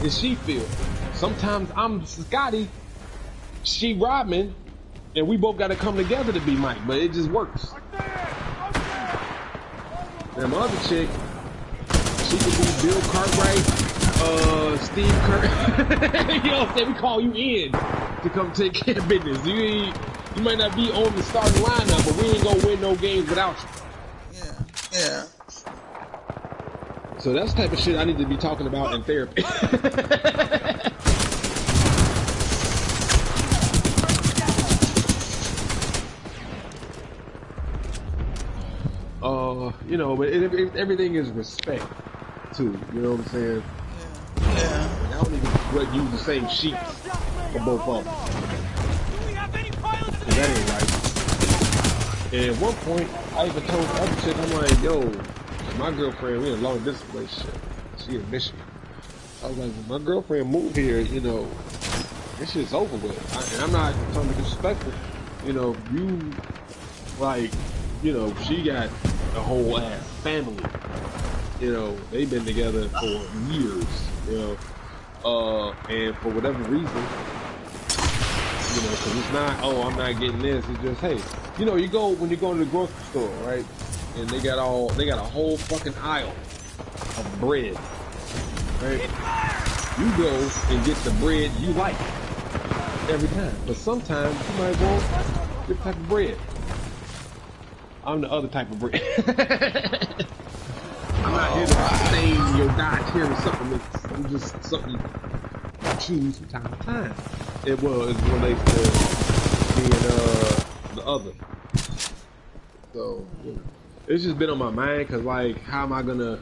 and she feel. Sometimes I'm Scotty, she Rodman, and we both got to come together to be Mike, but it just works. And my other chick, she could be Bill Cartwright, Steve Kerr. You know what I'm saying? We call you in to come take care of business. You might not be on the starting lineup, but we ain't gonna win no games without you. Yeah. So that's the type of shit I need to be talking about in therapy. You know, but everything is respect too. You know what I'm saying? Yeah. I don't even use the same sheets for both of them. That ain't right. And at one point, I even told the other chick, I'm like, yo, my girlfriend, we in a long distance relationship. She in Michigan. I was like, when my girlfriend moved here, you know, this shit's over with. And I'm not trying to be disrespectful. You know, you, like, you know, she got a whole ass family. You know, they've been together for years, you know. And for whatever reason, you know, because it's not, oh, I'm not getting this. It's just, hey, you know, when you go to the grocery store, right? And they got a whole fucking aisle of bread, right? You go and get the bread you like every time. But sometimes you might want different type of bread. I'm the other type of bread. I'm not here to sustain your dietary supplements. I'm just something I choose from time to time. It relates to being the other. So, you know, it's just been on my mind because, like, how am I gonna?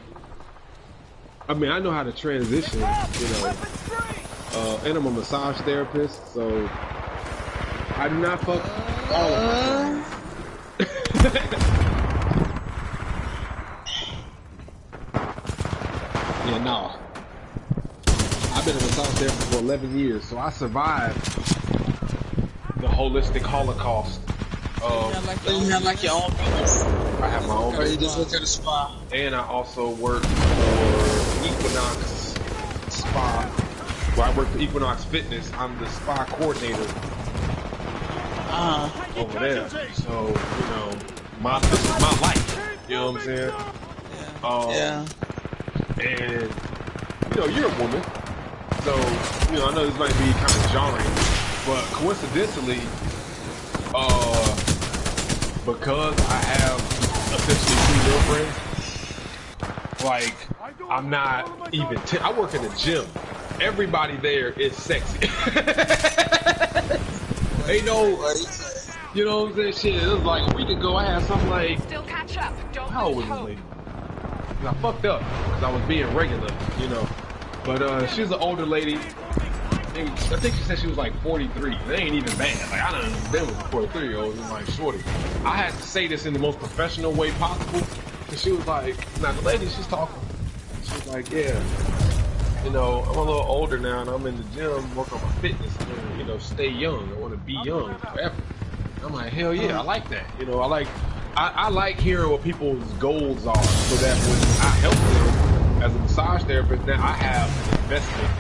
I mean, I know how to transition, you know, and I'm a massage therapist, so I do not fuck all of them. Yeah, no. I've been a massage therapist for 11 years, so I survived the holistic Holocaust. You have like your own business. I have my own business. Or you just work at a spa. And I also work for Equinox Spa. Well, I work for Equinox Fitness. I'm the spa coordinator over there. So, you know, this is my life. You know what I'm saying? Yeah. And, you know, you're a woman. So, you know, I know this might be kind of jarring, but coincidentally, because I have essentially 2 girlfriends, like, I'm not even, I work in a gym. Everybody there is sexy. Ain't no, you know what I'm saying? Shit, it was like a week ago, I had something like, still catch up. Don't how old was this lady? I fucked up because I was being regular, you know. But she's an older lady. I think she said she was like 43. That ain't even bad. Like, I done been with a 43-year-old and like shorty. I had to say this in the most professional way possible. Cause she was like, now the lady, she's talking. She was like, yeah, you know, I'm a little older now and I'm in the gym, work on my fitness, and, you know, stay young. I want to be young forever. I'm like, hell yeah, I like that. You know, I like hearing what people's goals are, so that when I help them as a massage therapist, now I have an investment,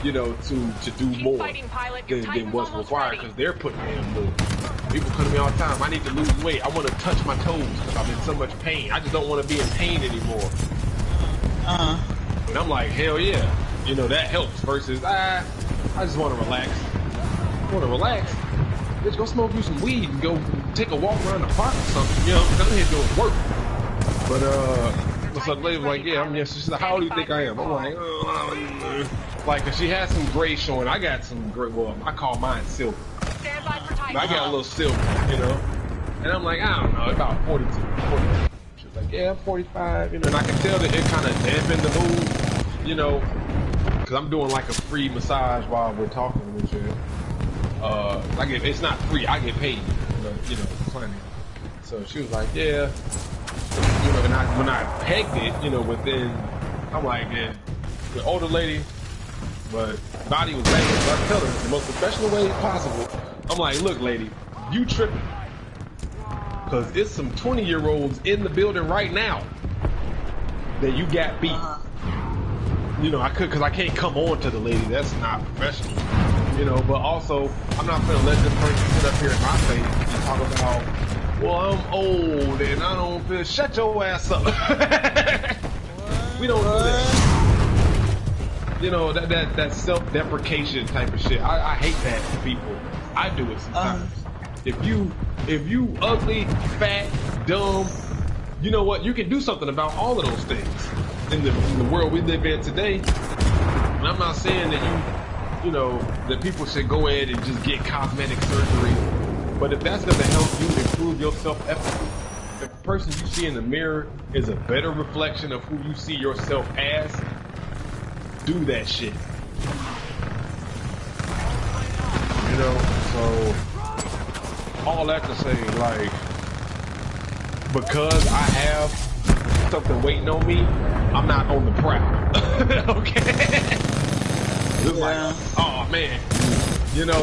you know, to do more than what's required, because they're putting in more. People come to me all the time, I need to lose weight, I want to touch my toes because I'm in so much pain. I just don't want to be in pain anymore. And I'm like, hell yeah, you know, that helps versus, I just want to relax. Want to relax? Bitch, go smoke you some weed and go take a walk around the park or something. You know, I'm here doing work. But, so the lady was like, yeah, she's like, how old do you think I am? I'm like, cause she has some gray showing. I got some gray, well, I call mine silver. I got a little silver, you know? And I'm like, I don't know, about 42. She was like, yeah, 45, you know? And I can tell that it kind of dampened the mood, you know? Cause I'm doing like a free massage while we're talking and shit. It's not free, I get paid, you know, plenty. So she was like, yeah, you know, and when I pegged it, you know, within, I'm like, yeah, the older lady, but body was banging, so I tell her the most professional way possible. I'm like, look, lady, you tripping, cause it's some 20-year-olds in the building right now that you got beat. you know, I could, cause I can't come on to the lady. That's not professional. You know, but also, I'm not gonna let this person sit up here in my face and talk about, well, I'm old and I don't feel, shut your ass up. We don't do that. You know, that self-deprecation type of shit. I hate that for people. I do it sometimes. If you ugly, fat, dumb, you know what? You can do something about all of those things in the world we live in today. And I'm not saying that you know, that people should go ahead and just get cosmetic surgery. But if that's gonna help you improve your self-efficacy, if the person you see in the mirror is a better reflection of who you see yourself as, do that shit. You know, so all that to say, like, because I have something waiting on me, I'm not on the prowl. Okay? It's like, oh man, you know,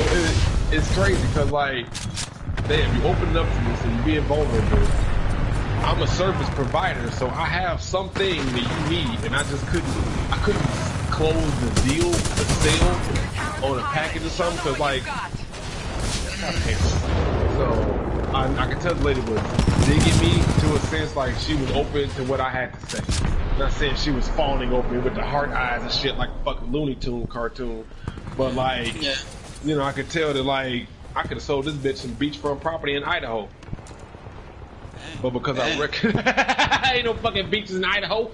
it's crazy because, like, damn, you open it up to this and you're being vulnerable. I'm a service provider, so I have something that you need, and I couldn't close the deal, the sale on a package or something, because, like, so I could tell the lady was digging me to a sense, like she was open to what I had to say. I'm not saying she was fawning over me with the heart eyes and shit like a fucking Looney Tune cartoon, but like, you know, I could tell that, like, I could have sold this bitch some beachfront property in Idaho. But because I reckon ain't no fucking beaches in Idaho.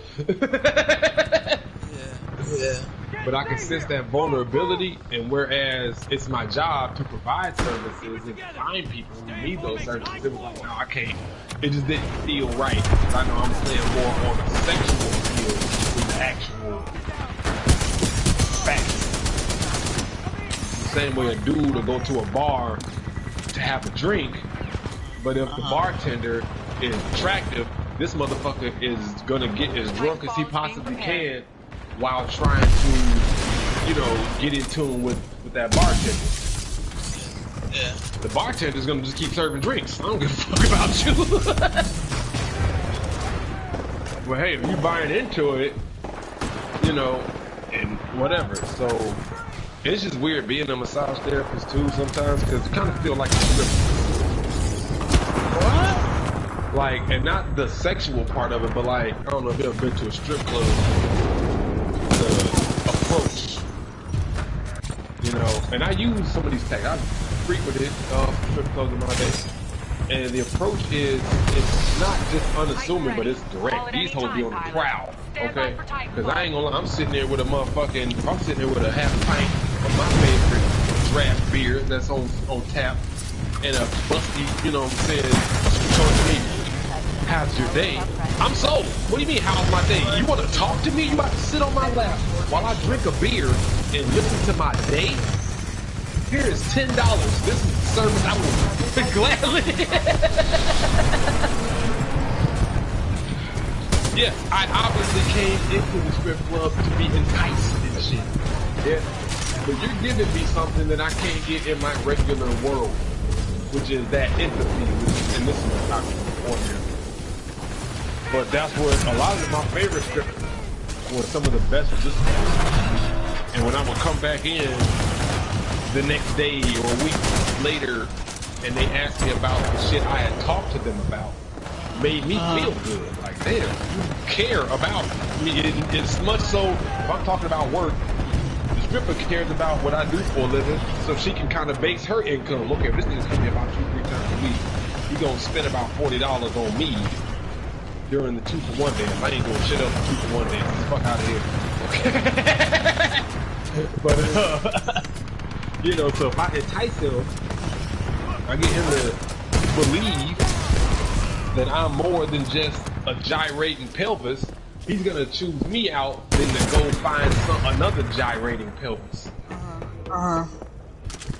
But I can sense that vulnerability, and whereas it's my job to provide services and find people who need those services, it was like, no, I can't. It just didn't feel right. Because I know I'm playing more on a sexual field than the actual facts. The same way a dude will go to a bar to have a drink, but if the bartender is attractive, this motherfucker is gonna get as drunk as he possibly can while trying to, you know, get in tune with that bartender. Yeah. The bartender's gonna just keep serving drinks. I don't give a fuck about you. But hey, if you buying into it, you know, and whatever. So it's just weird being a massage therapist too sometimes, because you kind of feel like a stripper. What? Like, and not the sexual part of it, but like, I don't know if you've ever been to a strip club. The approach, you know, and I use some of these tech. I've frequented strip clubs in my day, and the approach is, it's not just unassuming, but it's direct. These hoes be on the prowl, okay? Because I ain't gonna lie, I'm sitting there with a motherfucking, I'm sitting there with a half pint of my favorite draft beer that's on tap, and a busty, you know what I'm saying, showing me, how's your day? I'm sold. What do you mean, how's my day? You want to talk to me? You about to sit on my lap while I drink a beer and listen to my day? Here is $10. This is the service I would gladly. Yes, I obviously came into the strip club to be enticed and shit. Yeah, but you're giving me something that I can't get in my regular world, which is that empathy, and this is what I'm talking about here. But that's what a lot of my favorite strippers were, some of the best participants. And when I would come back in the next day or a week later, and they asked me about the shit I had talked to them about, made me feel good. Like, damn, you care about me. It's much so, if I'm talking about work, the stripper cares about what I do for a living, so she can kind of base her income. Okay, this nigga's coming about 2-3 times a week. He gonna spend about $40 on me during the 2-for-1 dance. I ain't doing shit else for 2-for-1 dance. Fuck out of here. Okay. But you know, so if I entice him, I get him to believe that I'm more than just a gyrating pelvis. He's gonna choose me out than to go find another gyrating pelvis.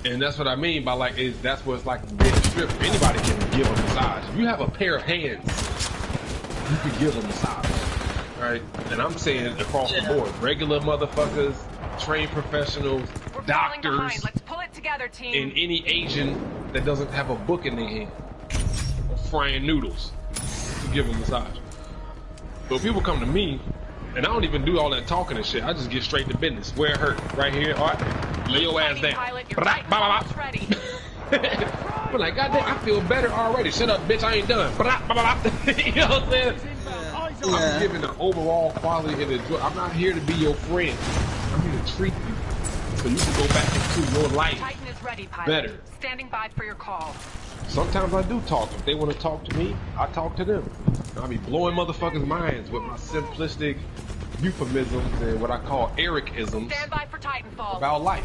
And that's what I mean by, like, that's what it's like being a stripper. Anybody can give a massage. If you have a pair of hands, you can give a massage, right? And I'm saying across the board, regular motherfuckers, trained professionals, doctors, let's pull it together, team. And any Asian that doesn't have a book in their hand or frying noodles to give a massage. So people come to me And I don't even do all that talking and shit. I just get straight to business. Where it hurt? Right here. All right. Lay your ass down. But like, goddamn, I feel better already. Shut up, bitch. I ain't done. You know what I'm saying? I'm giving the overall quality and the joy. I'm not here to be your friend. I'm here to treat you so you can go back into your life Titan is ready, pilot. better. Standing by for your call. Sometimes I do talk. If they want to talk to me, I talk to them. I be blowing motherfuckers' minds with my simplistic euphemisms and what I call Eric-isms Stand by for Titanfall. about life.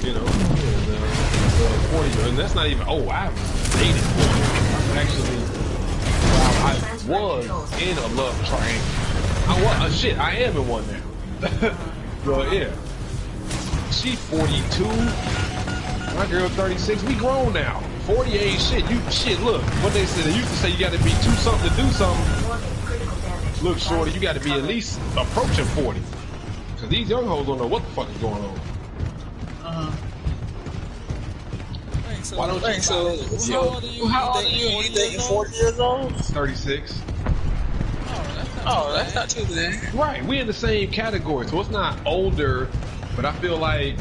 You know, 40, and that's not even, I haven't dated 40. I'm actually, I was in a love triangle. I am in one now. Well, yeah. She 42. My girl 36. We grown now. 40 ain't shit. Look, what they said. They used to say you got to be too something to do something. Look, shorty, you got to be at least approaching 40. Because these young hoes don't know what the fuck is going on. Why don't you? How old are you? You dating 40 years old? 36. Oh, that's not too bad. Right, we in the same category, so it's not older, but I feel like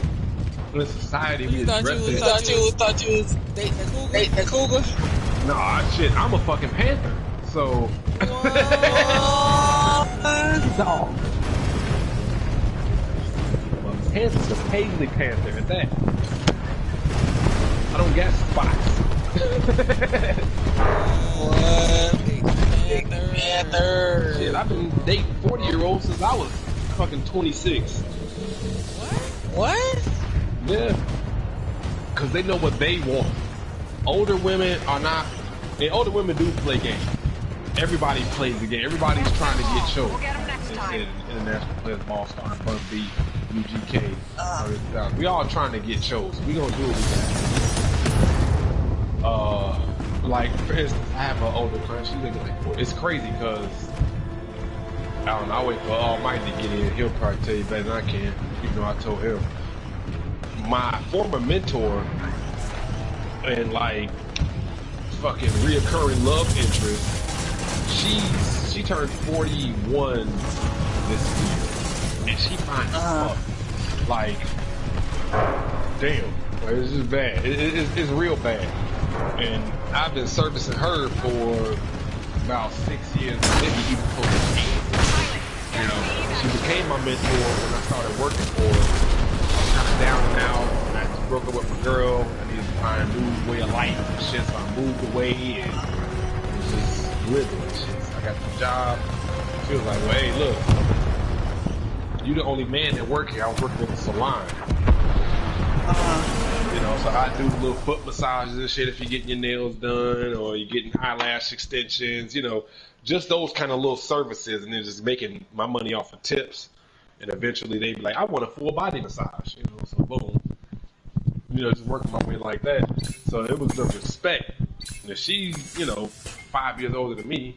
in society we address it. You thought you was dating a cougar? Nah, shit, I'm a fucking panther, so. Dog. A panther's a paisley panther at that. I don't get spots. What? Panther. Shit, I've been dating 40-year-olds since I was fucking 26. What? Yeah. Because they know what they want. Older women are not, and older women do play games. Everybody plays the game. Everybody's trying to get shows. We'll get them next time. International Players Ball Star, Buzz B, UGK. We all trying to get shows. We gonna do what we can. Like, for instance, I have an older friend. She's looking like 40. It's crazy because, I don't know, I wait for Almighty to get in. He'll probably tell you better than I can, even though I told him. My former mentor and, like, fucking reoccurring love interest, she turned 41 this year. And she finds fuck. Like, damn. Like, it's just bad. It's real bad. And I've been servicing her for about 6 years, maybe even close to 8. You know, she became my mentor when I started working for her. I was kind of down and out. I just broke up with my girl. I needed to find a new way of life and shit, so I moved away and it was just living and shit. So I got the job. She was like, well, hey, look, you the only man that work here. I was working with a salon. You know, so I do little foot massages and shit if you're getting your nails done or you're getting eyelash extensions, you know, just those kind of little services, and then just making my money off of tips. And eventually they'd be like, I want a full body massage, you know, so boom. You know, just working my way like that. So it was the respect. And she's, you know, 5 years older than me.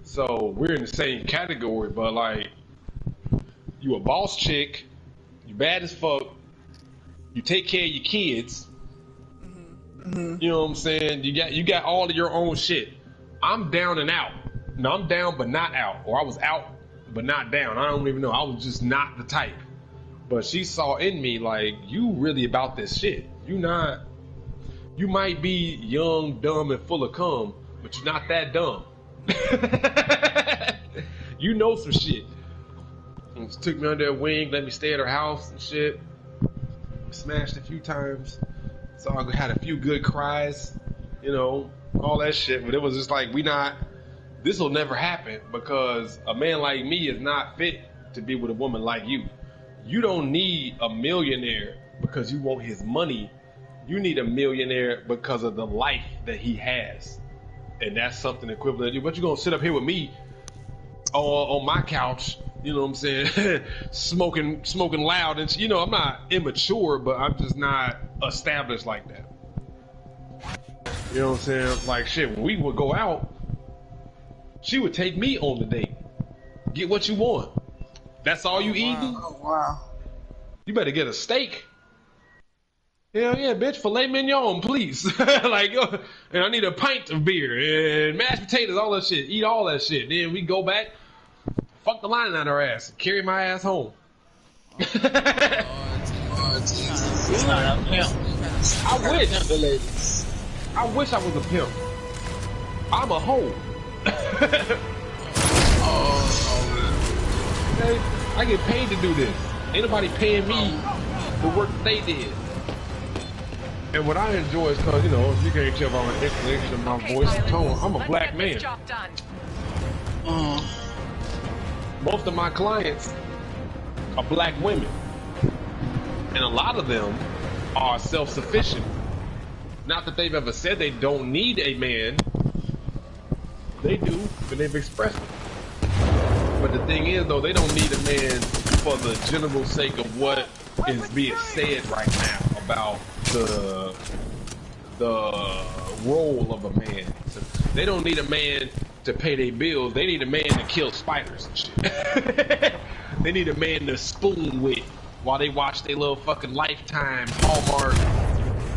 So we're in the same category, but like, you a boss chick, you bad as fuck, you take care of your kids. You know what I'm saying? You got all of your own shit. I'm down and out. No, I'm down but not out. Or I was out but not down. I don't even know. I was just not the type. But she saw in me like, you really about this shit. You might be young, dumb, and full of cum, but you're not that dumb. You know some shit. And she took me under her wing, let me stay at her house and shit. Smashed a few times. So I had a few good cries, you know, all that shit. But it was just like, this will never happen because a man like me is not fit to be with a woman like you. You don't need a millionaire because you want his money. You need a millionaire because of the life that he has. And that's something equivalent to you. But you're going to sit up here with me on my couch, you know what I'm saying, smoking loud. And, you know, I'm not immature, but I'm just not established like that. You know what I'm saying? Like, shit, when we would go out, she would take me on the date. Get what you want. That's all you eating? Oh, wow. You better get a steak. Hell yeah, bitch, filet mignon, please. Like, and I need a pint of beer and mashed potatoes, all that shit. Eat all that shit. Then we go back, fuck the line out her ass, and carry my ass home. He's not a pimp. I wish I was a pimp. I'm a hoe. Okay? I get paid to do this. Ain't nobody paying me the work that they did. And what I enjoy is cause, you know, you can't tell by my explanation of my voice and tone, I'm a black man. Most of my clients are black women. And a lot of them are self-sufficient. Not that they've ever said they don't need a man. They do, but they've expressed it. But the thing is, though, they don't need a man for the general sake of what is being said right now about the role of a man. So they don't need a man to pay their bills. They need a man to kill spiders and shit. They need a man to spoon with while they watch their little fucking Lifetime Hallmark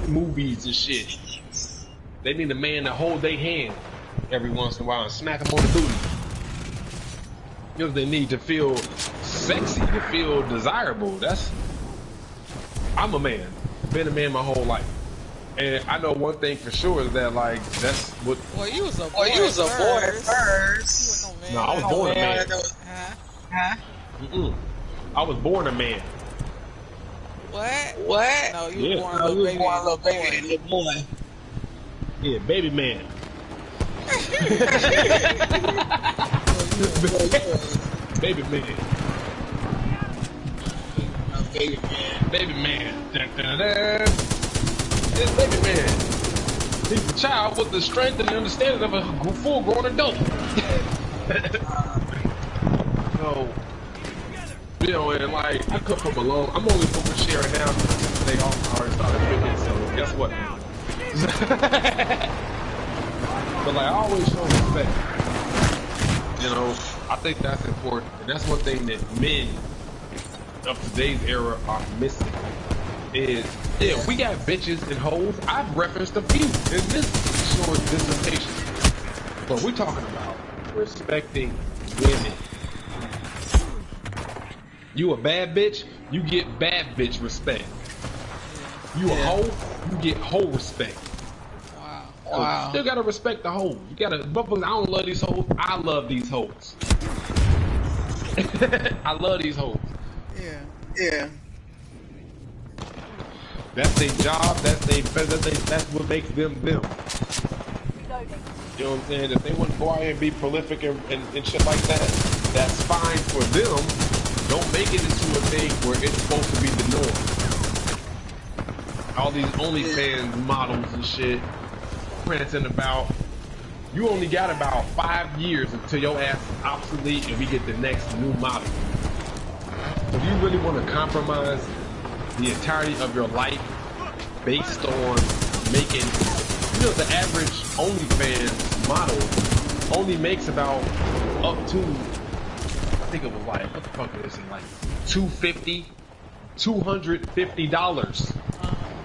movies and shit. They need a man to hold their hand every once in a while and smack them on the booty. Because they need to feel sexy, to feel desirable. I'm a man. Been a man my whole life. And I know one thing for sure is that, like, that's what... Well, you was a boy at first. No, I was born a man. Huh? I was born a man. What? No, you were born a little baby. Boy. Yeah, baby man. Baby man. Baby man. Dun, dun, dun. This baby man. He's a child with the strength and understanding of a full-grown adult. So, you know, and like, I come from alone. I'm only oversharing now. They all already started fitness, so guess what? But like, I always show respect. You know, I think that's important. And that's one thing that men of today's era are missing. Is, yeah, we got bitches and hoes. I've referenced a few in this short dissertation. But we're talking about respecting women. You a bad bitch, you get bad bitch respect. You a hoe, you get hoe respect. Wow. Still gotta respect the hoe. You gotta, I don't love these hoes, I love these hoes. I love these hoes. Yeah. That's their job, that's what makes them them. You know what I'm saying? If they want to go out here and be prolific and shit like that, that's fine for them. Don't make it into a thing where it's supposed to be the norm. All these OnlyFans models and shit prancing about. You only got about 5 years until your ass is obsolete and we get the next new model. So do you really want to compromise the entirety of your life based on making, you know, the average OnlyFans model only makes about up to, I think it was like, what the fuck is it, like $250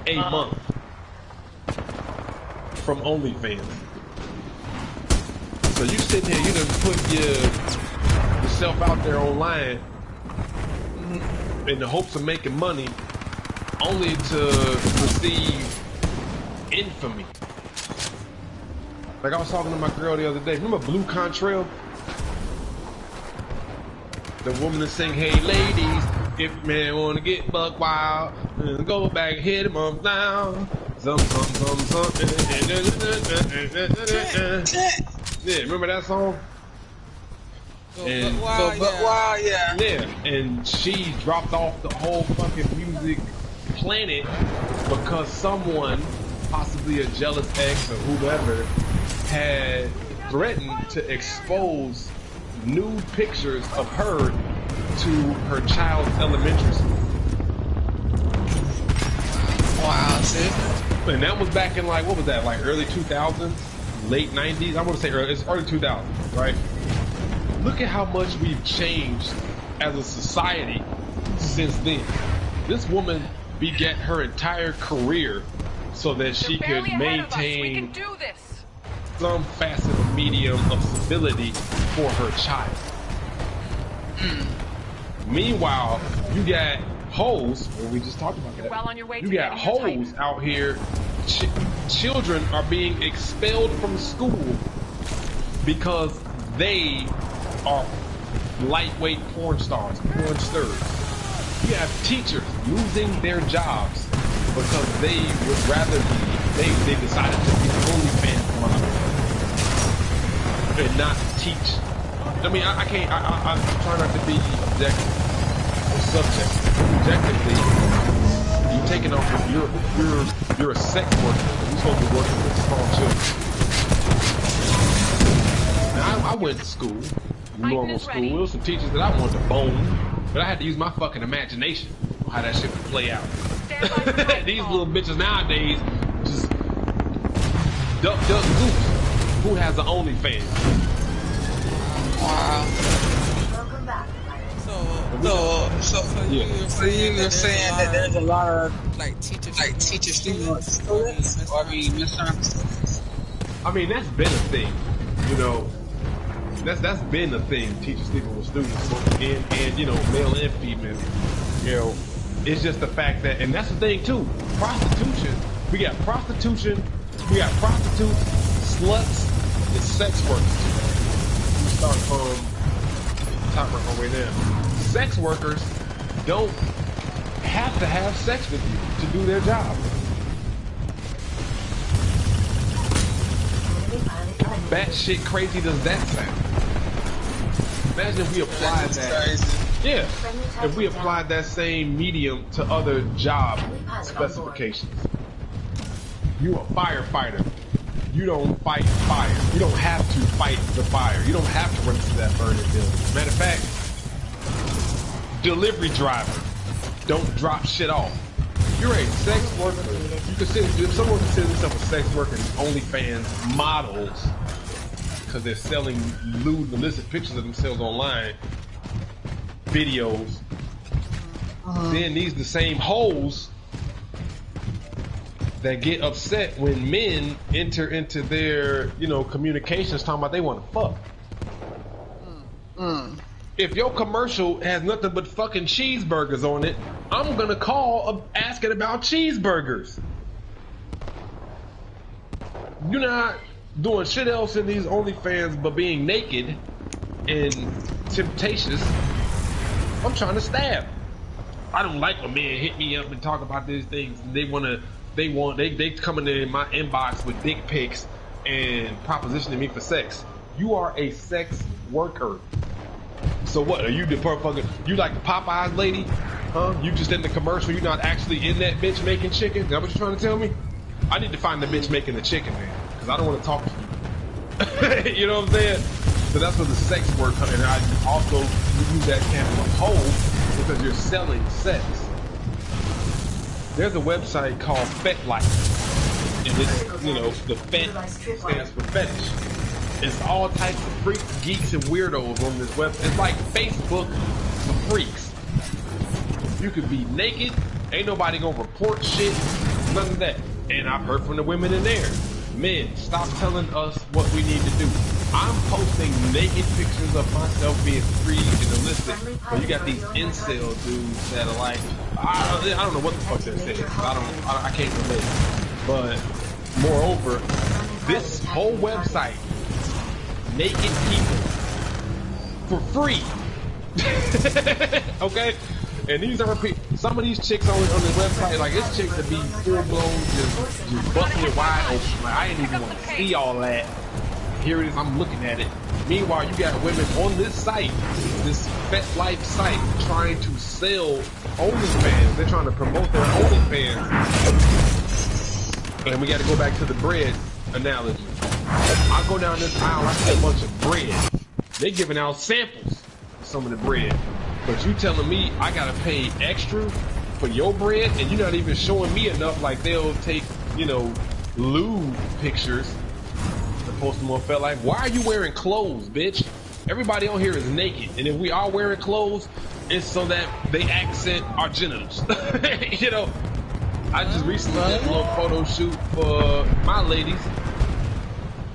a month from OnlyFans. So you sitting here, you done put yourself out there online in the hopes of making money, only to receive infamy. Like I was talking to my girl the other day. Remember Blue Contrail? The woman that sing, "Hey ladies, if man wanna get buck wild, go back, hit him up down." Yeah, remember that song? Yeah, and she dropped off the whole fucking music planet because someone, possibly a jealous ex or whoever, had threatened to expose nude pictures of her to her child's elementary school. Wow, sis. And that was back in like, what was that, like early 2000s, late 90s? I want to say it's early 2000s, right? Look at how much we've changed as a society since then. This woman begat her entire career so that she could We can maintain do this. some facet of medium of stability for her child. Meanwhile, you got hoes, and we just talked about that. Well on your way You to got getting your hoes out here. Children are being expelled from school because they are lightweight porn stars, porn stars. You have teachers losing their jobs because they would rather be, they decided to be OnlyFans model and not teach. I mean, I can't, I'm trying not to be objective or subjective. Objectively, you're taking off, you're a sex worker. You're supposed to be working with small children. Now, I went to school, normal school. There was some teachers that I wanted to bone, but I had to use my fucking imagination on how that shit would play out. These little bitches nowadays just duck goose. Who has an OnlyFans? Wow. So you're saying that there's a lot of like teacher students, or I mean, misunderstandings. I mean, that's been a thing, you know. That's been a thing. Teachers sleeping with students, and you know, male and female. You know, it's just the fact that, and that's the thing too. Prostitution. We got prostitution. We got prostitutes, sluts, and sex workers. We start from top right our way down. Sex workers don't have to have sex with you to do their job. How batshit crazy does that sound? Imagine if we applied that. Yeah, if we applied that same medium to other job specifications. You a firefighter. You don't fight fire. You don't have to fight the fire. You don't have to run into that burning building. Matter of fact, delivery driver, don't drop shit off. You're a sex worker. You consider, if someone considers themselves a sex worker, OnlyFans models, because they're selling lewd and illicit pictures of themselves online, videos, then these the same hoes that get upset when men enter into their, you know, communications talking about they want to fuck. If your commercial has nothing but fucking cheeseburgers on it, I'm gonna call asking about cheeseburgers. You're not doing shit else in these OnlyFans but being naked and temptatious. I'm trying to stab. I don't like when men hit me up and talk about these things. They coming in my inbox with dick pics and propositioning me for sex. You are a sex worker. So what? Are you the fucking, you like the Popeyes lady? Huh? You just in the commercial, you're not actually in that bitch making chicken? Is that what you're trying to tell me? I need to find the bitch making the chicken, man. Because I don't want to talk to you. You know what I'm saying? So that's where the sex work comes in. And I also use that camp of whole because you're selling sex. There's a website called FetLife. And it's, you know, the Fet stands for fetish. It's all types of freaks, geeks, and weirdos on this website. It's like Facebook for freaks. You could be naked, ain't nobody gonna report shit, none of that. And I've heard from the women in there, men, stop telling us what we need to do. I'm posting naked pictures of myself being free and illicit, but you got these incel dudes that are like, I don't know what the fuck they're saying. I can't relate. But moreover, this whole website, naked people for free. Okay? And these are some of these chicks on this website, like this chick to be full blown, just busting it wide open. Like I didn't even want to see all that. Here it is, I'm looking at it. Meanwhile, you got women on this site, this FetLife site, trying to sell OnlyFans. They're trying to promote their OnlyFans. And we got to go back to the bread analogy. I go down this aisle, I see a bunch of bread. They're giving out samples of some of the bread. But you telling me I gotta pay extra for your bread, and you're not even showing me enough. Like they'll take, you know, lewd pictures to post them on FetLife. Why are you wearing clothes, bitch? Everybody on here is naked, and if we are wearing clothes, it's so that they accent our genitals. You know, I just recently did a little photo shoot for my ladies.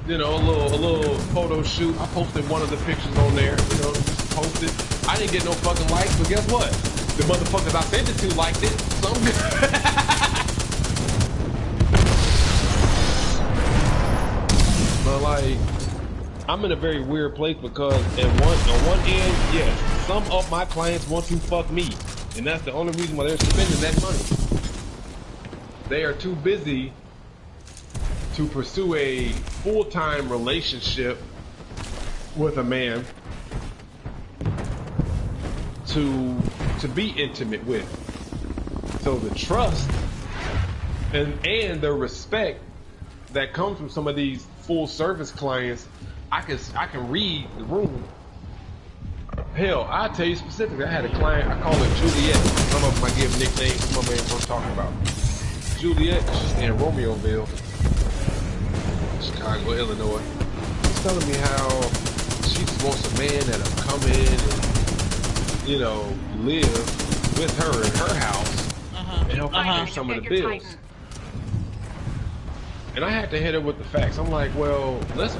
You know, a little photo shoot. I posted one of the pictures on there. You know, just posted. I didn't get no fucking likes, but guess what? The motherfuckers I sent it to liked it. So I'm good. But like, I'm in a very weird place because on one end, yes, some of my clients want to fuck me, and that's the only reason why they're spending that money. They are too busy to pursue a full-time relationship with a man to be intimate with. So the trust and the respect that comes from some of these full-service clients, I can read the room. Hell, I'll tell you specifically. I had a client, I call her Juliet. Some of them I give nicknames, some of them ain't worth talking about. Juliet, she's in Romeoville, Chicago, Illinois. She's telling me how she just wants a man that'll come in and, you know, live with her in her house and help her pay some of the bills. And I had to hit her with the facts. I'm like, well, let's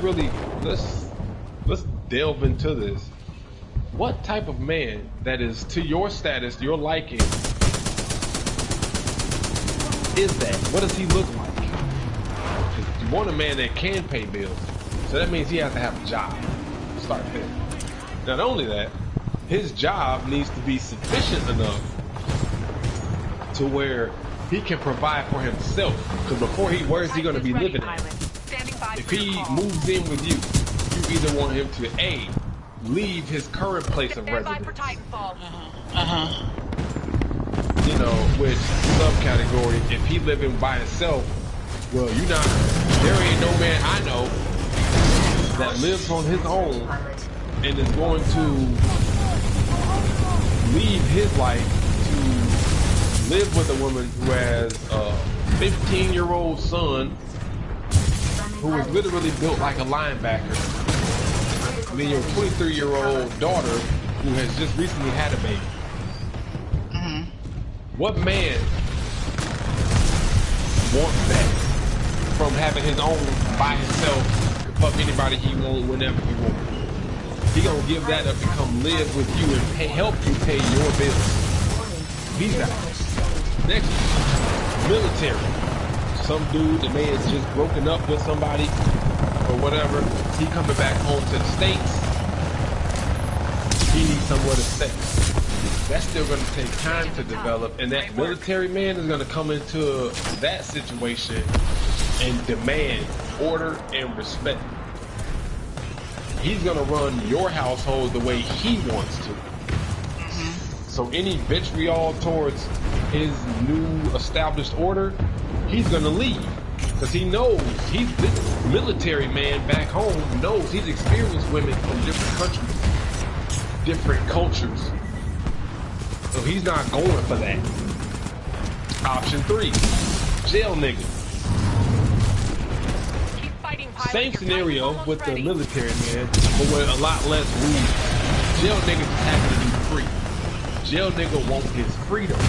delve into this. What type of man that is to your status, your liking, is that? What does he look like? You want a man that can pay bills, so that means he has to have a job. Start there. Not only that, his job needs to be sufficient enough to where he can provide for himself. Because before where is he going to be living at? If he moves in with you, you either want him to A, leave his current place of residence. You know, which subcategory, if he living by himself, well, there ain't no man I know that lives on his own and is going to leave his life to live with a woman who has a 15-year-old son who is literally built like a linebacker. I mean, your 23-year-old daughter who has just recently had a baby. What man wants that from having his own by himself, can fuck anybody he want whenever he want? He gonna give that up and come live with you and help you pay your bills. He's out. Next, military. Some dude that may have just broken up with somebody or whatever. He coming back home to the States. He needs somewhere to stay. That's still going to take time to develop, and that military man is going to come into that situation and demand order and respect. He's going to run your household the way he wants to. So any vitriol towards his new established order, he's going to leave. Because he knows, this military man back home knows he's experienced women from different countries, different cultures. So he's not going for that. Option 3, jail nigga. Same scenario with the military man, but with a lot less rules. Jail nigga just happen to be free. Jail nigga wants his freedom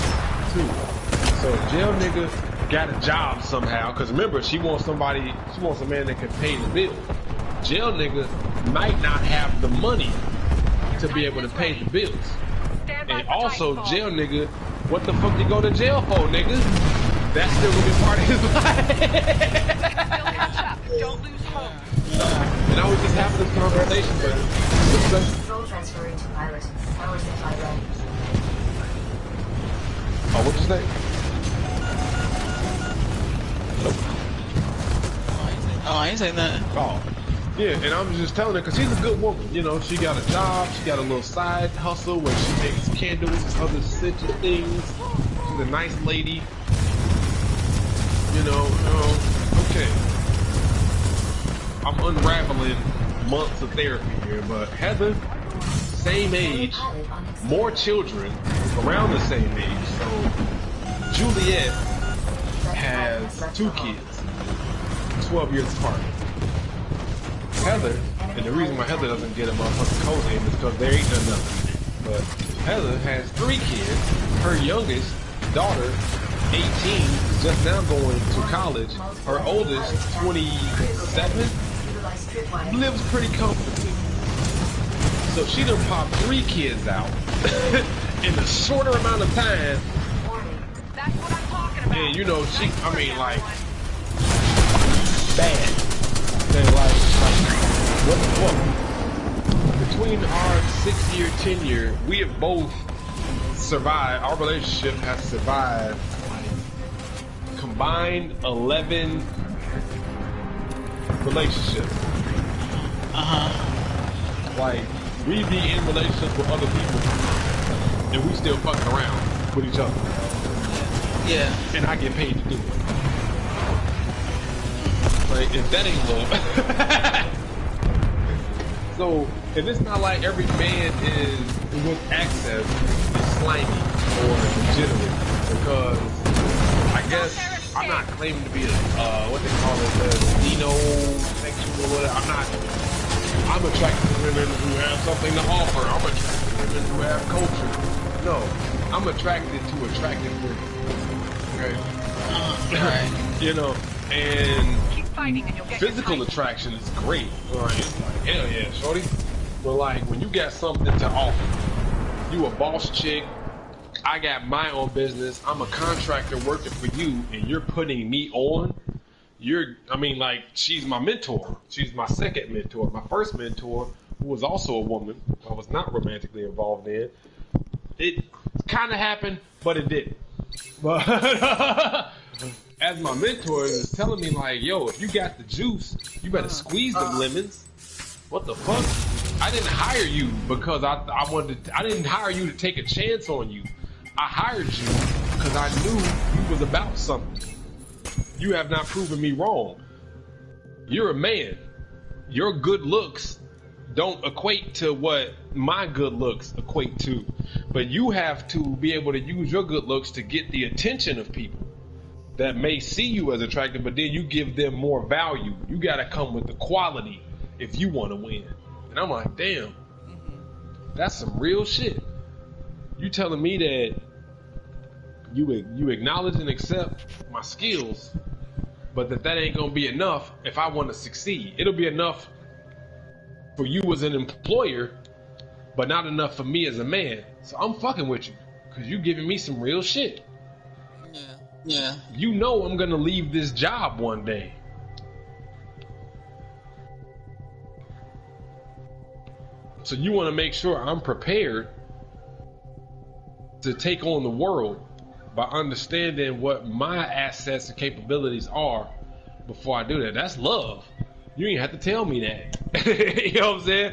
too. So jail nigga got a job somehow, because remember, she wants a man that can pay the bill. Jail nigga might not have the money to be able to pay the bills. And also, jail nigga, what the fuck you go to jail for, nigga? That's still gonna be part of his life. Don't lose hope. And I was just having this conversation, but Control transferring to pilot. Power supply ready. Oh, what'd you say? Oh, I ain't saying that. Oh. Yeah, and I was just telling her, because she's a good woman. You know, she got a job, she got a little side hustle where she makes candles and other such things. She's a nice lady. You know, okay. I'm unraveling months of therapy here, but Heather, same age, more children, around the same age. So, Juliet has 2 kids, 12 years apart. Heather, and the reason why Heather doesn't get a motherfucking co-name is because there ain't nothing. But Heather has 3 kids. Her youngest daughter 18, just now going to college. Her oldest, 27, lives pretty comfortably. So she done popped 3 kids out in a shorter amount of time. That's what I'm talking about. And you know, she, I mean, like, bad. They're like, what the fuck? Between our 6-year tenure, we have both survived, our relationship has survived combined 11 relationships. Like, we be in relationships with other people and we still fucking around with each other. Yeah. And I get paid to do it. Like, if that ain't love. So, and it's not like every man is with access is slimy or legitimate, because I guess I'm not claiming to be a what they call it, a xenosexual or whatever. I'm attracted to women who have something to offer. I'm attracted to women who have culture. No, I'm attracted to attractive women. Okay. Right. You know, and Fighting and you'll get physical your attraction is great. Right? It's like, hell yeah, shorty. But like, when you got something to offer, you a boss chick, I got my own business, I'm a contractor working for you, and you're putting me on, I mean, like, she's my mentor. She's my second mentor. My first mentor, who was also a woman, I was not romantically involved in. It kind of happened, but it didn't. But as my mentor is telling me, like, yo, if you got the juice, you better squeeze them lemons. What the fuck? I didn't hire you because I didn't hire you to take a chance on you. I hired you because I knew you was about something. You have not proven me wrong. You're a man. Your good looks don't equate to what my good looks equate to. But you have to be able to use your good looks to get the attention of people that may see you as attractive, but then you give them more value. You gotta come with the quality if you want to win. And I'm like, damn, that's some real shit. You telling me that you acknowledge and accept my skills, but that ain't gonna be enough if I want to succeed. It'll be enough for you as an employer, but not enough for me as a man. So I'm fucking with you because you giving me some real shit. Yeah. You know I'm gonna leave this job one day. So you want to make sure I'm prepared to take on the world by understanding what my assets and capabilities are before I do that. That's love. You ain't have to tell me that. You know what I'm saying?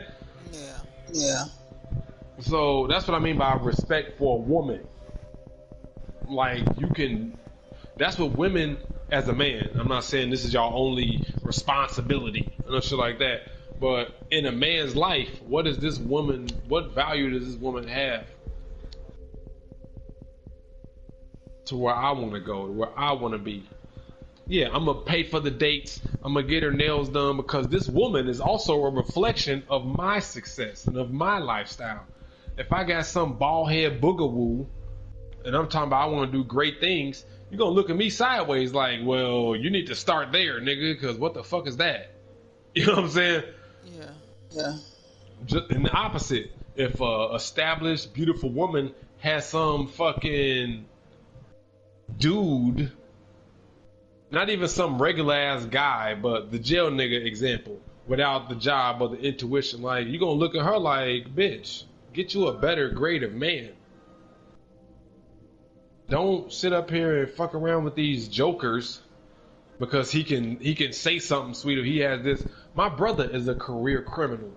Yeah. So that's what I mean by respect for a woman. Like, you can, that's what women, as a man, I'm not saying this is y'all only responsibility and no shit like that, but in a man's life, what value does this woman have to where I want to go, to where I want to be? Yeah, I'm gonna pay for the dates, I'm gonna get her nails done, because this woman is also a reflection of my success and of my lifestyle. If I got some bald head boogawoo and I'm talking about I want to do great things, you're gonna look at me sideways like, well, you need to start there, nigga, because what the fuck is that? You know what I'm saying? Yeah. Just in the opposite, if a established, beautiful woman has some fucking dude, not even some regular ass guy, but the jail nigga example, without the job or the intuition, like, you gonna look at her like, bitch, get you a better grade of man. Don't sit up here and fuck around with these jokers because he can say something sweet or he has this. My brother is a career criminal.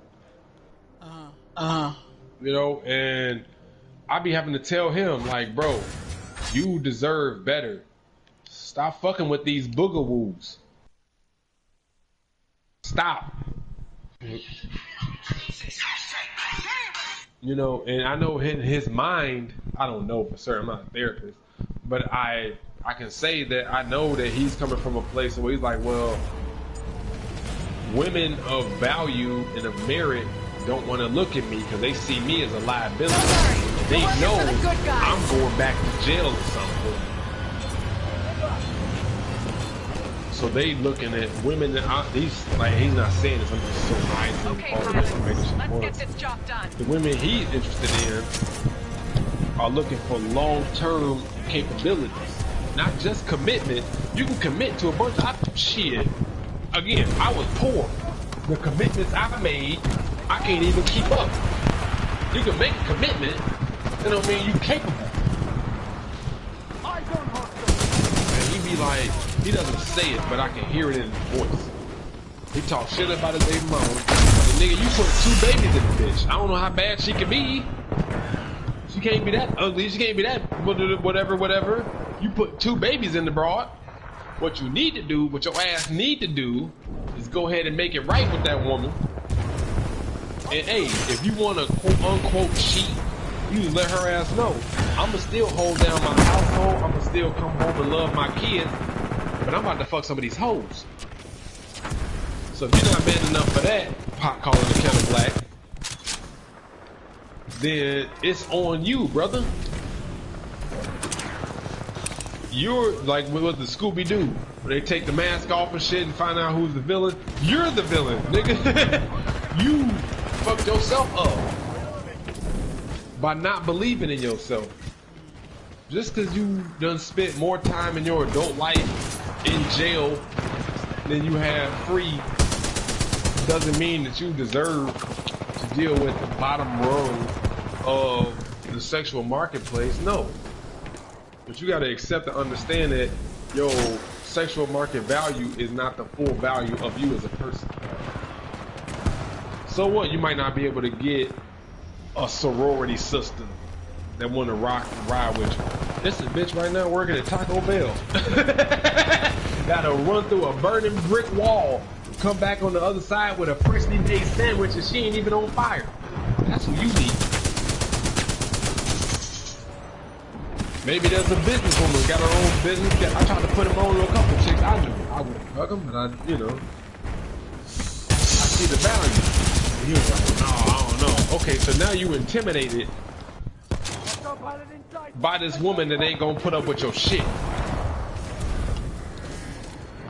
You know, and I be having to tell him, like, bro, you deserve better. Stop fucking with these boogawoos. Stop. You know, and I know in his mind, I don't know for certain, I'm not a therapist, but I can say that I know that he's coming from a place where he's like, well, women of value and of merit don't want to look at me because they see me as a liability. They know I'm going back to jail or something. So they looking at women that these, like, he's not saying this, I'm just so nice and Okay, positive and making shit let's work. get this job done. The women he's interested in are looking for long-term capabilities, not just commitment. You can commit to a bunch of shit. Again, I was poor. The commitments I made, I can't even keep up. You can make a commitment, that don't mean you capable. And he be like, he doesn't say it, but I can hear it in his voice. He talks shit about his baby mama. And nigga, you put 2 babies in the bitch. I don't know how bad she can be. She can't be that ugly. She can't be that whatever. You put 2 babies in the broad. What you need to do, what your ass need to do, is go ahead and make it right with that woman. And hey, if you want to quote unquote cheat, you let her ass know. I'ma still hold down my household. I'ma still come home and love my kids. But I'm about to fuck some of these hoes. So if you're not man enough for that, pot calling the kettle black, then it's on you, brother. You're like with the Scooby-Doo, where they take the mask off and shit and find out who's the villain. You're the villain, nigga. You fucked yourself up by not believing in yourself. Just because you done spent more time in your adult life in jail than you have free doesn't mean that you deserve to deal with the bottom rung of the sexual marketplace. No. But you gotta accept and understand that your sexual market value is not the full value of you as a person. So what? You might not be able to get a sorority sister that want to rock and ride with you. This is a bitch right now working at Taco Bell. Gotta run through a burning brick wall, come back on the other side with a freshly made sandwich and she ain't even on fire. That's who you need. Maybe there's a businesswoman got her own business. I tried to put him on to a couple chicks. I knew I wouldn't fuck him, but I see the value. And he was like, no, I don't know. Okay, so now you intimidated by this woman that ain't gonna put up with your shit.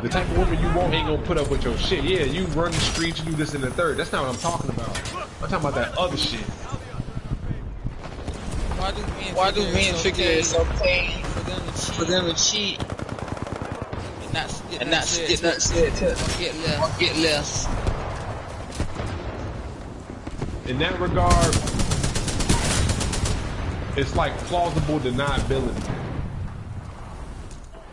The type of woman you want ain't gonna put up with your shit. Yeah, you run the streets, you do this and the third. That's not what I'm talking about. I'm talking about that other shit. Why do men figure it's okay for them to cheat and not get less? In that regard, it's like plausible deniability.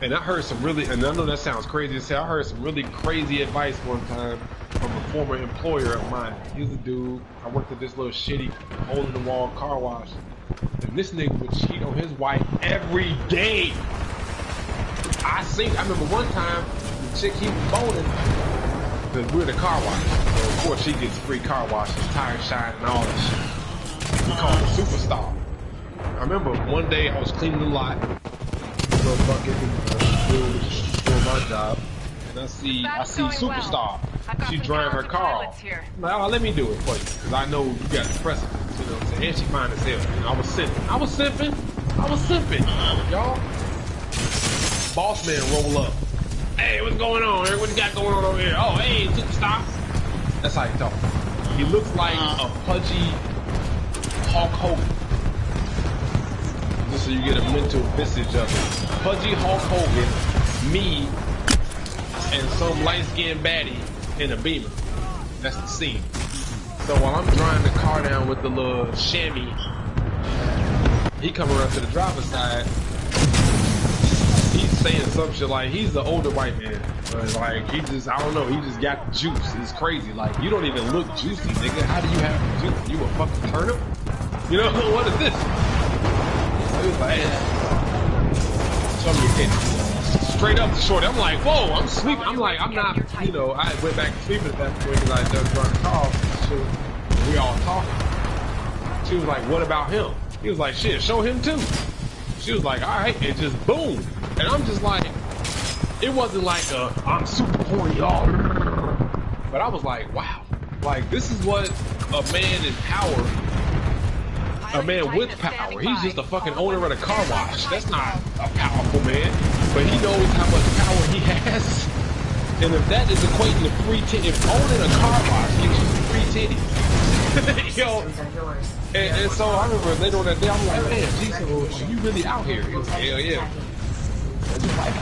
And I heard some really, and I know that sounds crazy to say, I heard some really crazy advice one time from a former employer of mine. He was a dude, I worked at this little shitty hole-in-the-wall car wash. And this nigga would cheat on his wife every day. I remember one time, the chick he was boning, because we're the car wash. So of course she gets free car washes, tire shine and all that shit. We call her Superstar. I remember one day I was cleaning the lot, little bucket, doing my job, and I see Superstar. She driving her car off. I'm like, oh, let me do it for you, because I know you got the precedence, you know what I'm saying? And she fine as hell. You know, I was simping, y'all. Boss man roll up. Hey, what's going on here? What you got going on over here? Oh, hey, Superstar. That's how he talk. He looks like a pudgy Hulk Hogan. Just so you get a mental visage of it. Pudgy Hulk Hogan, me, and some light-skinned baddie in a Beamer. That's the scene. So while I'm driving the car down with the little chamois, he coming up to the driver's side. He's saying some shit like he's the older white man. But like he just, I don't know, he just got juice. It's crazy. Like you don't even look juicy, nigga. How do you have juice? You a fucking turnip? You know what is this? He was like, hey, show me your titties. Straight up to shorty. I'm like, whoa, I'm sleeping. I'm like, I'm not, you know, I went back to sleep at that point because I done drunk calls and shit. We all talking. She was like, what about him? He was like, shit, show him too. She was like, all right, and just boom. And I'm just like, it wasn't like I'm super horny, y'all. But I was like, wow. Like, this is what a man in power, a man with power. He's just a fucking owner of a car wash. That's not a powerful man. But he knows how much power he has And if that is equating to free titties, if owning a car wash gives you free titties, yo. And so I remember later on that day, I'm like, man, Jesus, so you really out here? He was like, hell yeah. And just like, I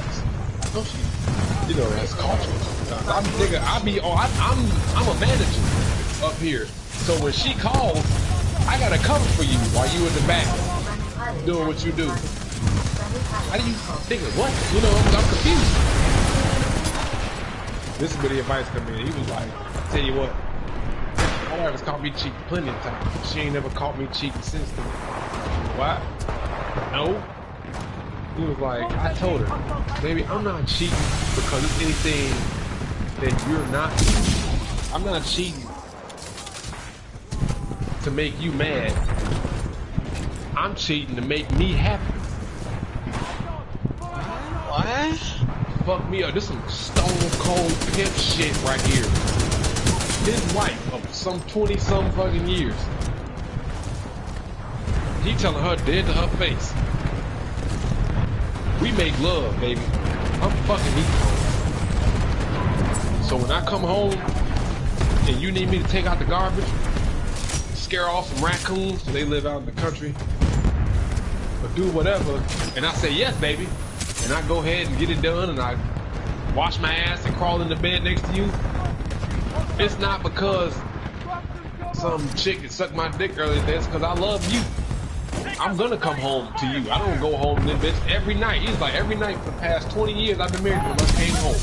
know she, you know, that's culture. I'm a manager up here. So when she calls, I got a cover for you while you in the back doing what you do. How do you think of what? You know, I'm confused. This is where the advice come in. He was like, tell you what, my wife has caught me cheating plenty of times. She ain't never caught me cheating since then. What? No. He was like, I told her, baby, I'm not cheating because it's anything that you're not cheating. I'm not cheating to make you mad. I'm cheating to make me happy. What? Fuck me up. This some stone cold pimp shit right here. His wife of some 20-some fucking years. He telling her dead to her face. We make love, baby. I'm fucking eating home. So when I come home and you need me to take out the garbage, scare off some raccoons, they live out in the country, or do whatever, and I say yes, baby, and I go ahead and get it done, and I wash my ass and crawl in the bed next to you, it's not because some chick that sucked my dick earlier, it's because I love you. I'm gonna come home to you. I don't go home to this bitch every night. He's like, every night for the past 20 years I've been married when I came home.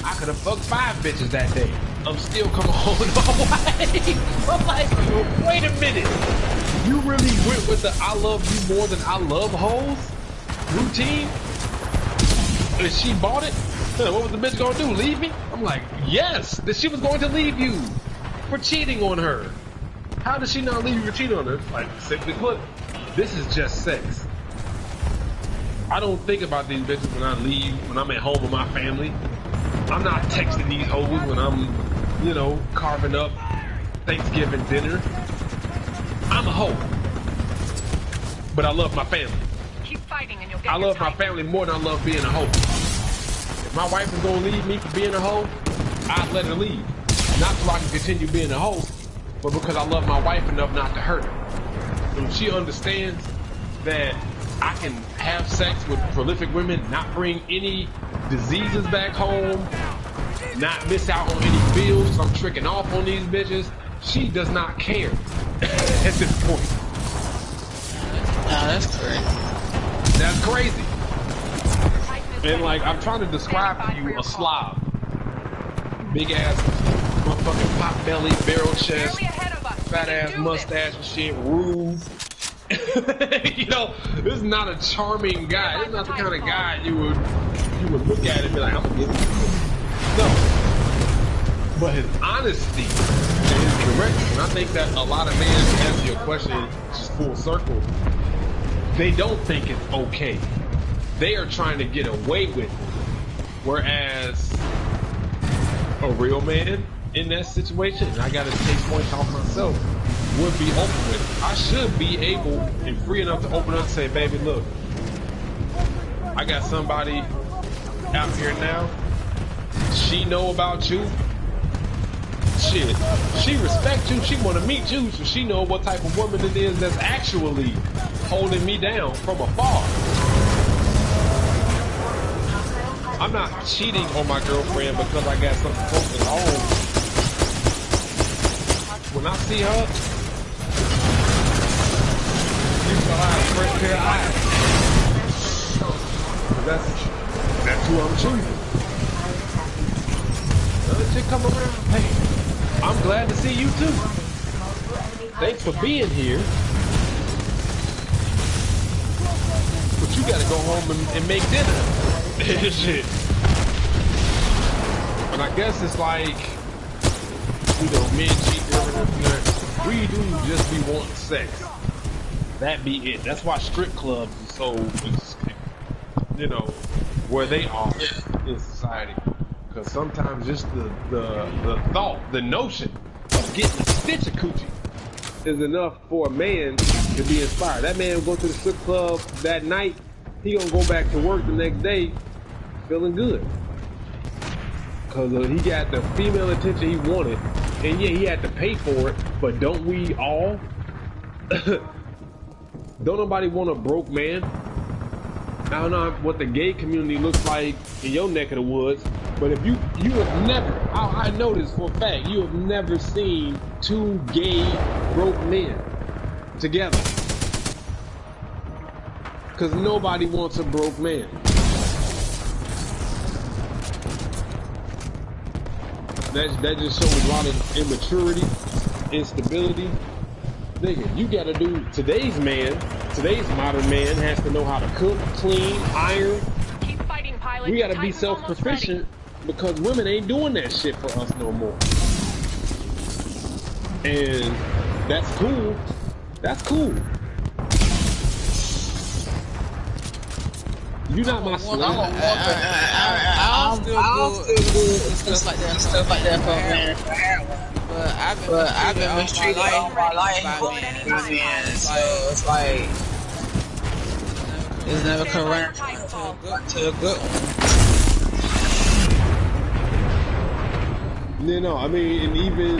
I could have fucked 5 bitches that day. I'm still coming home to my wife. I'm like, wait a minute. You really went with the I love you more than I love hoes routine? And she bought it? What was the bitch gonna do? Leave me? I'm like, yes, that she was going to leave you for cheating on her. How did she not leave you for cheating on her? Like, simply put, this is just sex. I don't think about these bitches when I leave, when I'm at home with my family. I'm not texting these hoes when I'm, you know, carving up Thanksgiving dinner. I'm a hoe. But I love my family. Keep fighting and you'll get I love my family more than I love being a hoe. If my wife is gonna leave me for being a hoe, I'd let her leave. Not so I can continue being a hoe, but because I love my wife enough not to hurt her. And she understands that I can have sex with prolific women, not bring any diseases back home, not miss out on any bills because I'm tricking off on these bitches. She does not care at this point. Nah, that's crazy. That's crazy. And like, I'm trying to describe to you a slob. Big ass, motherfucking pot belly, barrel chest, fat ass mustache and shit, rude. You know, this is not a charming guy. This is not the kind of guy you would look at and be like, I'm gonna give you this. No. But his honesty and his directness, and I think that a lot of men, to answer your question just full circle, they don't think it's okay. They are trying to get away with it. Whereas a real man in that situation, and I gotta take points off myself, would be open with it. I should be able and free enough to open up and say, baby, look, I got somebody out here now. She know about you. Shit, she respects you. She want to meet you, so she know what type of woman it is that's actually holding me down from afar. I'm not cheating on my girlfriend because I got something close at home. When I see her, she's gonna have a fresh pair of eyes. That's who I'm choosing. Another chick come around, hey, I'm glad to see you too. Thanks for being here. But you gotta go home and make dinner. Shit. But I guess it's like, you know, men cheat, we do just be wanting sex. That be it. That's why strip clubs are so, you know, where they are in society. Because sometimes just the thought, the notion of getting a stitch of coochie is enough for a man to be inspired. That man will go to the strip club that night, he gonna go back to work the next day feeling good. because he got the female attention he wanted, and yeah, he had to pay for it. But don't we all? Don't nobody want a broke man? I don't know what the gay community looks like in your neck of the woods, but if you have never, I know this for a fact, you have never seen two gay broke men together. Because nobody wants a broke man. That just shows a lot of immaturity, instability. Nigga, you gotta do, today's modern man has to know how to cook, clean, iron. Keep fighting, pilot. We gotta Time be is almost self-proficient because women ain't doing that shit for us no more. And that's cool. That's cool. You're not my slave. I'll still do stuff like that for a man. But I've been mistreated all my life by men, so it's like it's never correct to a good one. You know, I mean, and even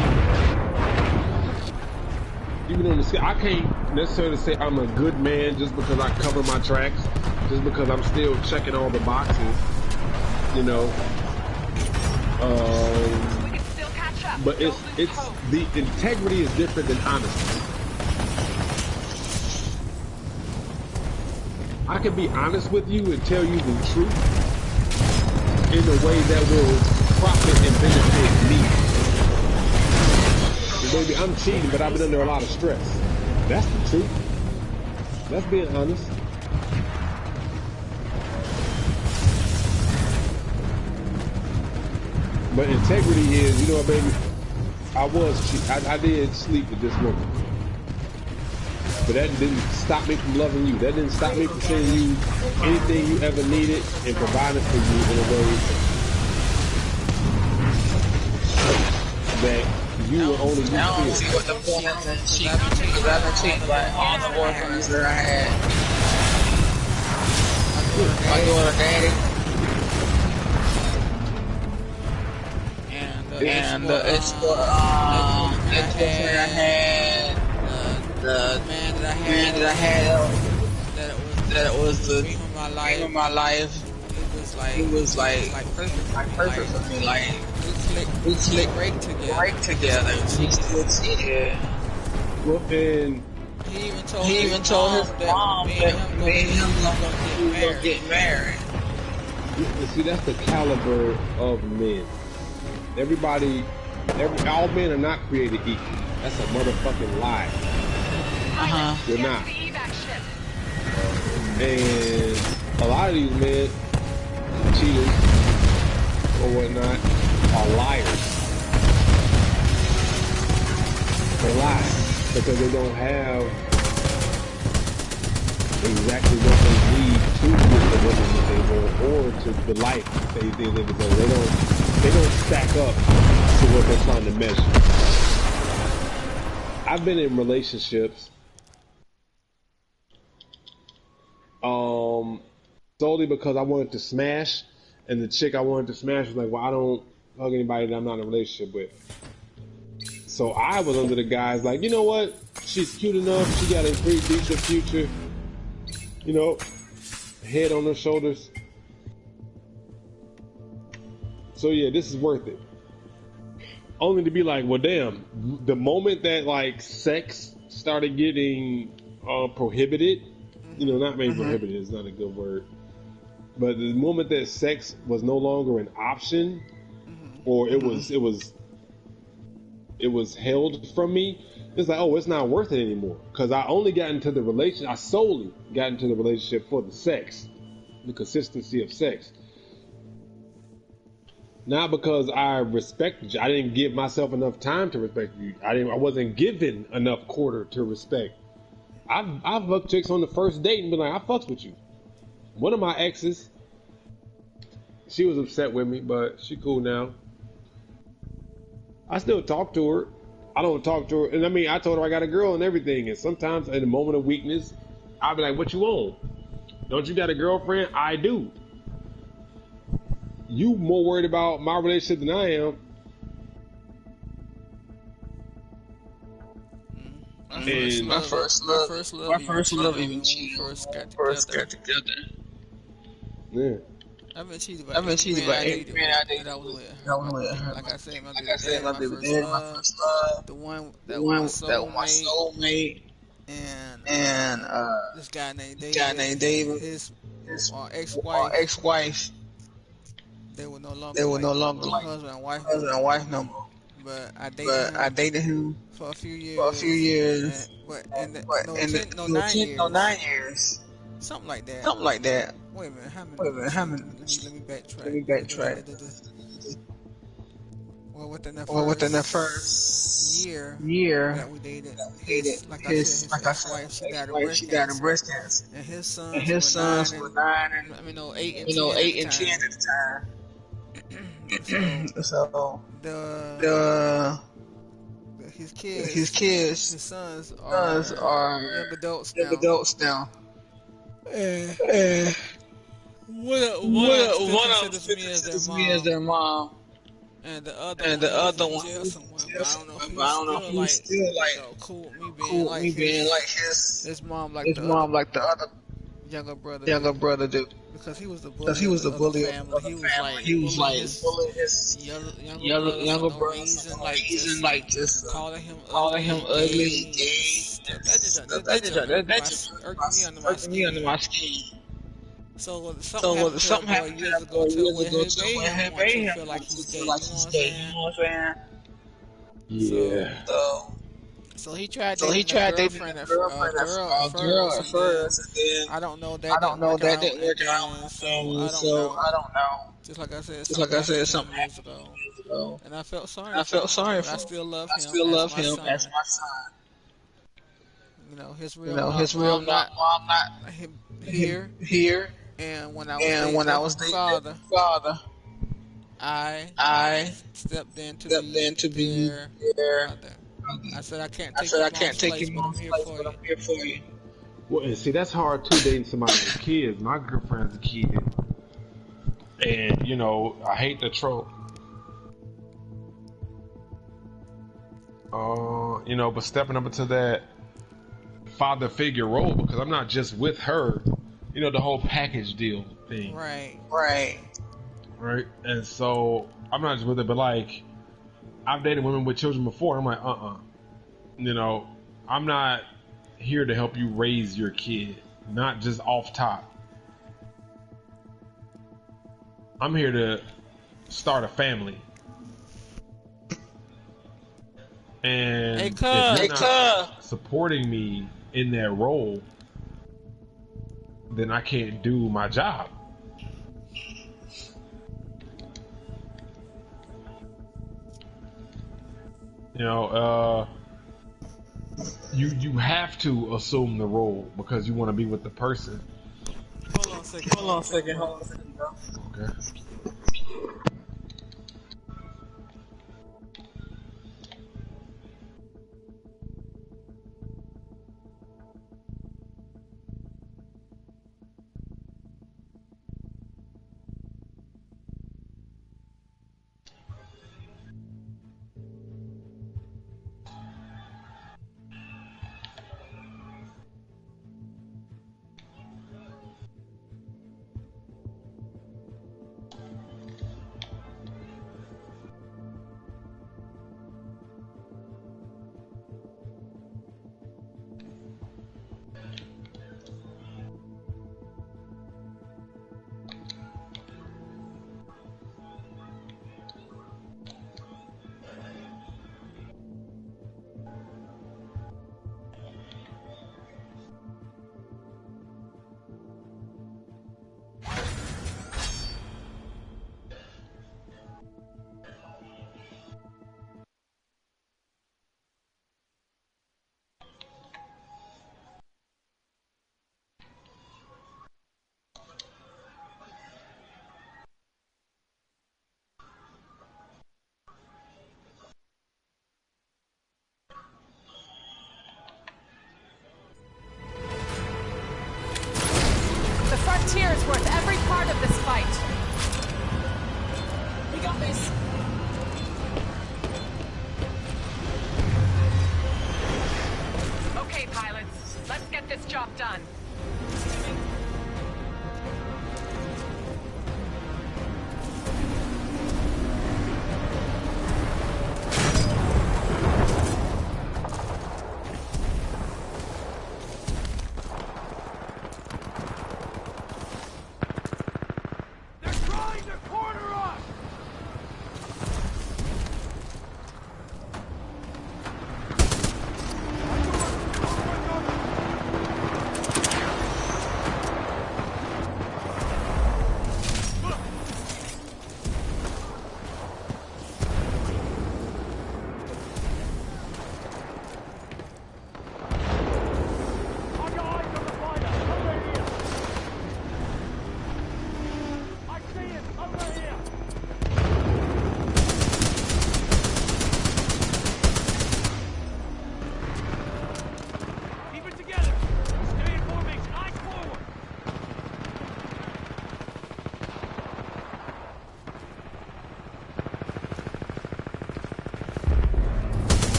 on the scale, I can't necessarily say I'm a good man just because I cover my tracks, just because I'm still checking all the boxes, you know. But it's the integrity is different than honesty. I can be honest with you and tell you the truth in a way that will profit and benefit me. And baby, I'm cheating, but I've been under a lot of stress. That's the truth. That's being honest. But integrity is, you know what, baby? I did sleep with this woman. But that didn't stop me from loving you. That didn't stop me from sending you anything you ever needed and providing for you in a way that you were only you I don't see what the point is in cheating, because I've been cheated by all the boyfriends that I had. My daughter, daddy. And the ex-boyfriend I had, the man that I had, that was the dream of my life. It was like perfect for me. Like we clicked break together. She still cheated. Well, and he even told his mom that me and him gonna get married. See, that's the caliber of men. All men are not created equal. That's a motherfucking lie. They're not. And a lot of these men, cheaters or whatnot, are liars. They lie because they don't have exactly what they need to get the women that they want or to the life they live. They don't stack up to what they're trying to measure. I've been in relationships solely because I wanted to smash, and the chick I wanted to smash was like, well, I don't hug anybody that I'm not in a relationship with. So I was under the guise like, you know what? She's cute enough. She got a pretty decent future. You know, head on her shoulders. So yeah, this is worth it. Only to be like, well, damn, the moment that like sex started getting prohibited, you know, not maybe prohibited is not a good word, but the moment that sex was no longer an option, or it was held from me, it's like, oh, it's not worth it anymore. Because I solely got into the relationship for the sex, the consistency of sex. Not because I respected you. I didn't give myself enough time to respect you. I wasn't given enough quarter to respect. I've fucked chicks on the first date and been like, I fucks with you. One of my exes, she was upset with me, but she cool now. I still talk to her. I don't talk to her. And I mean, I told her I got a girl and everything. And sometimes in a moment of weakness, I'll be like, what you on? Don't you got a girlfriend? I do. you more worried about my relationship than I am. My first love even cheated when we first got together. Yeah. I've been cheated by every man I dated that I was with. Like I said, my baby daddy, my first love, the one that was my soulmate, and this guy named David, his ex-wife. They were no longer like husband and wife no more. But I dated him for a few years, but in the, no 9 years, something like that. Wait a minute, how many? Let me backtrack. Well, within the first year that we dated, like I said, his ex-wife, she died of breast cancer, and his sons were 9 and I mean no 8 and 10 at the time. So his his sons are young adults now. One of them still considers me as their mom, and the other one he's in jail somewhere. But I don't know if he's still like cool with me being like his mom, like the other younger brother do. Because he was the bully of the family. He was like bullying his younger brother for no reason, like just calling him ugly, gay. That just irked me under my skin. So something happened to that boy years ago to where he made him want to feel like he's gay. You know what I'm saying? Yeah. So he tried dating a girlfriend at first, and then I don't know, that didn't work out. And so I don't know. just like I said, Just like I said, something something happened happened 10 years years ago. ago, And I felt sorry and I for felt him. sorry But for I him. still love I him still as love my him as son. my son. You know, his You real know, his real mom not mom not him here. here, And when I was and dating when I their was dating father, their father, I I stepped in to stepped be in to be their their mother. I said, I can't I take said, your I can't mom's take place, your but I'm mom's here place, for but you. I'm here for you. Well, and see, that's hard too, dating somebody with kids. My girlfriend's a kid. And, you know, I hate the trope. You know, but stepping up into that father figure role, because I'm not just with her, you know, the whole package deal thing. Right. Right? And so I'm not just with it, but like, I've dated women with children before. And I'm like, you know, I'm not here to help you raise your kid, not just off top. I'm here to start a family. And Hey, if you're cuz. not supporting me in that role, then I can't do my job. You know, you have to assume the role because you want to be with the person. Hold on a second. Bro. Okay.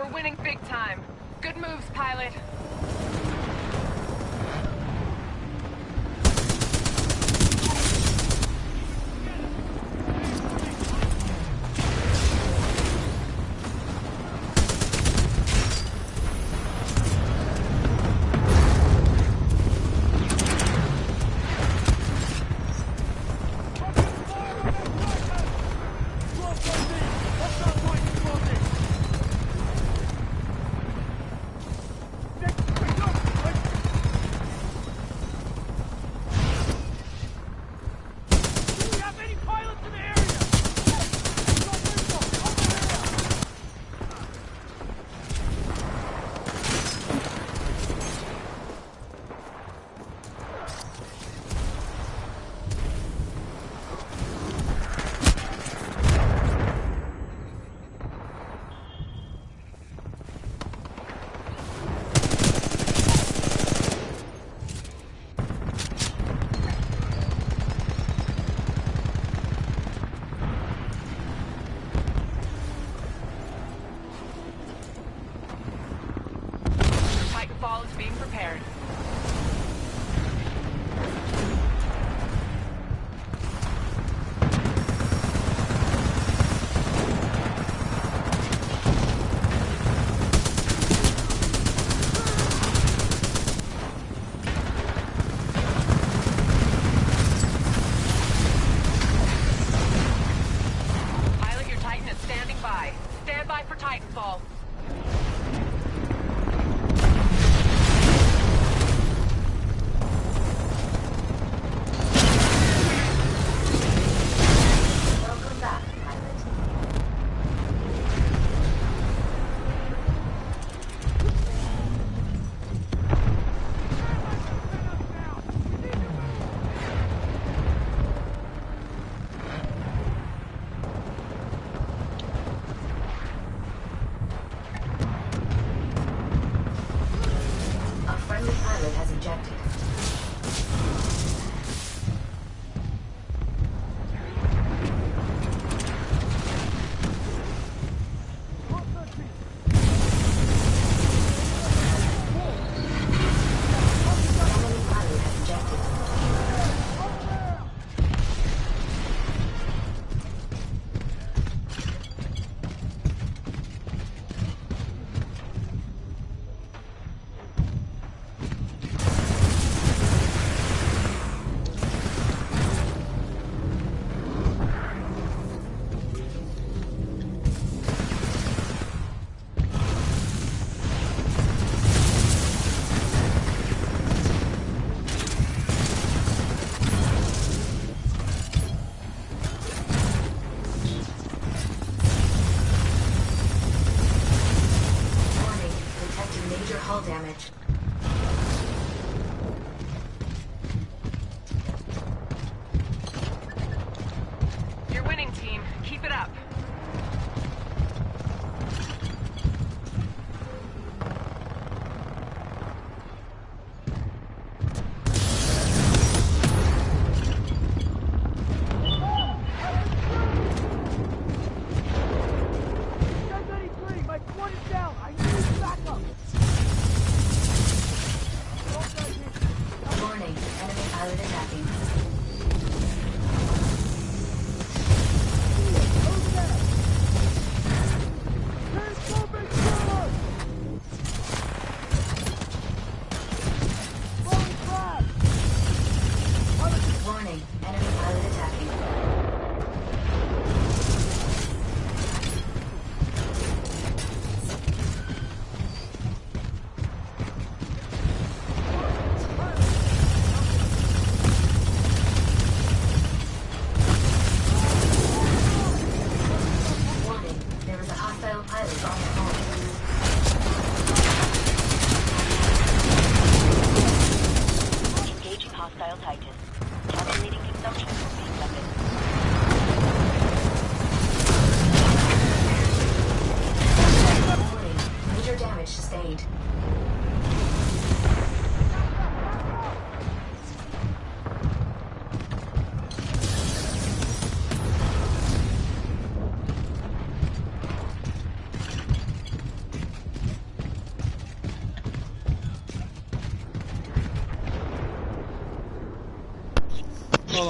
We're winning big time. Good moves, pilot.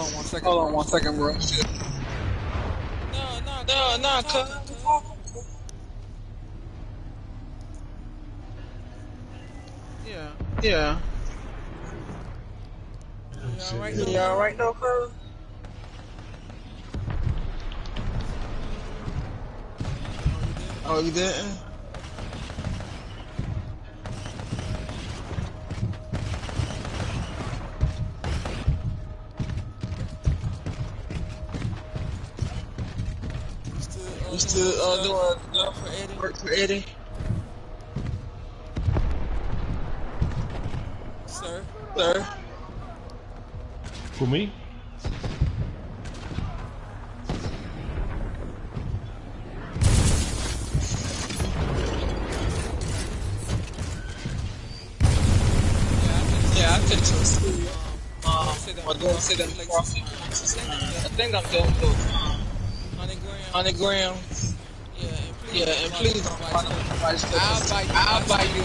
Hold on 1 second, bro. No, cuz. Yeah. Yeah. You alright though, cuz? Oh, you didn't? You still doing work for Eddie? Sir. For me? Yeah, I took some school. I'm doing sit in the crossing. I think I'm doing 100 grams. Yeah, and please don't buy stuff. I'll buy you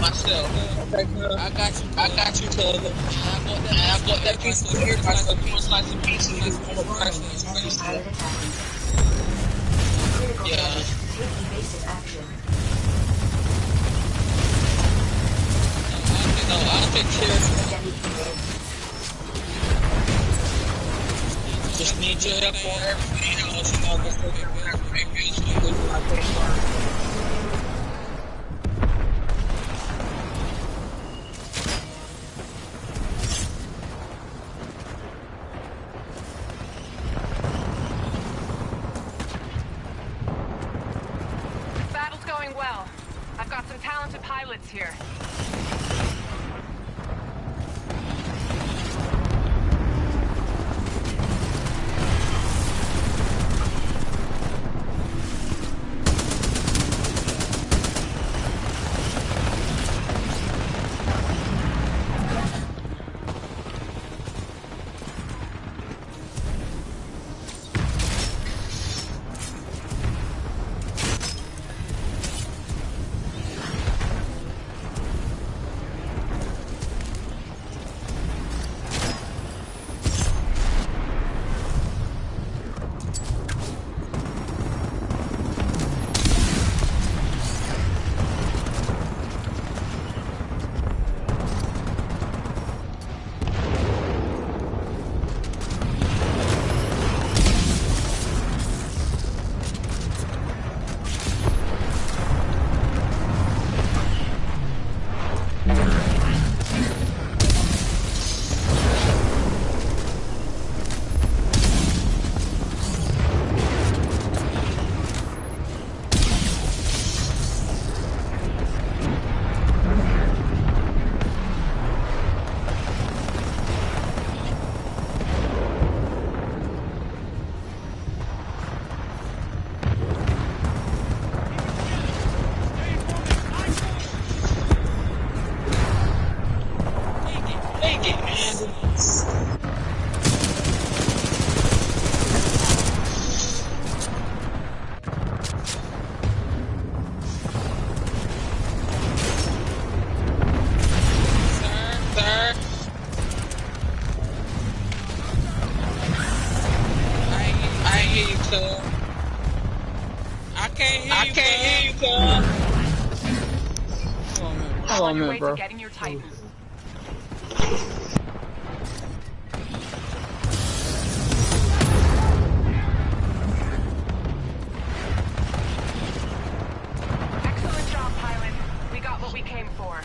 myself. Okay, cuz. I got you, cuz. And I bought that piece of everybody, so one slice of pizza is more price than Pilot attacking. Critical Yeah. damage. Take evasive action. I'll take care of it. Just need your help on everything else. You know, just take care of Battle's going well. I've got some talented pilots here. I can't hear you, cuz. I'm on your way bro. to getting your Titan. Excellent job, pilot. We got what we came for.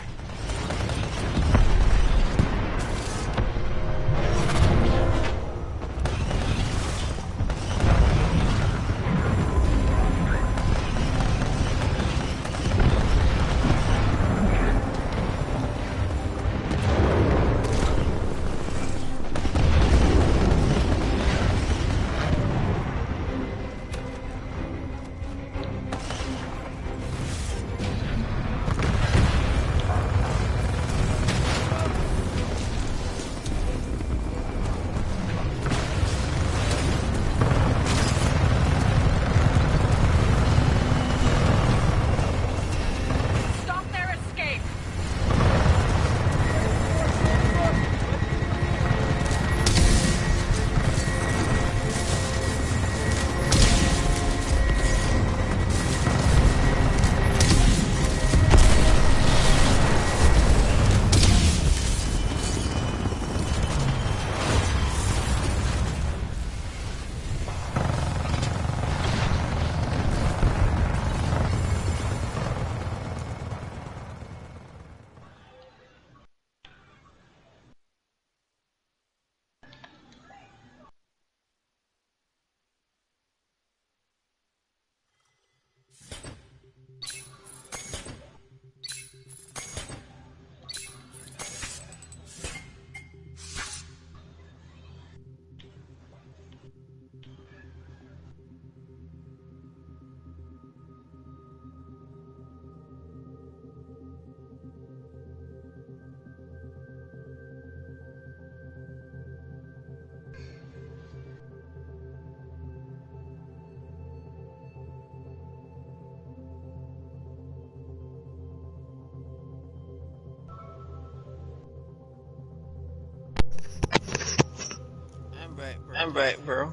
I'm back, bro.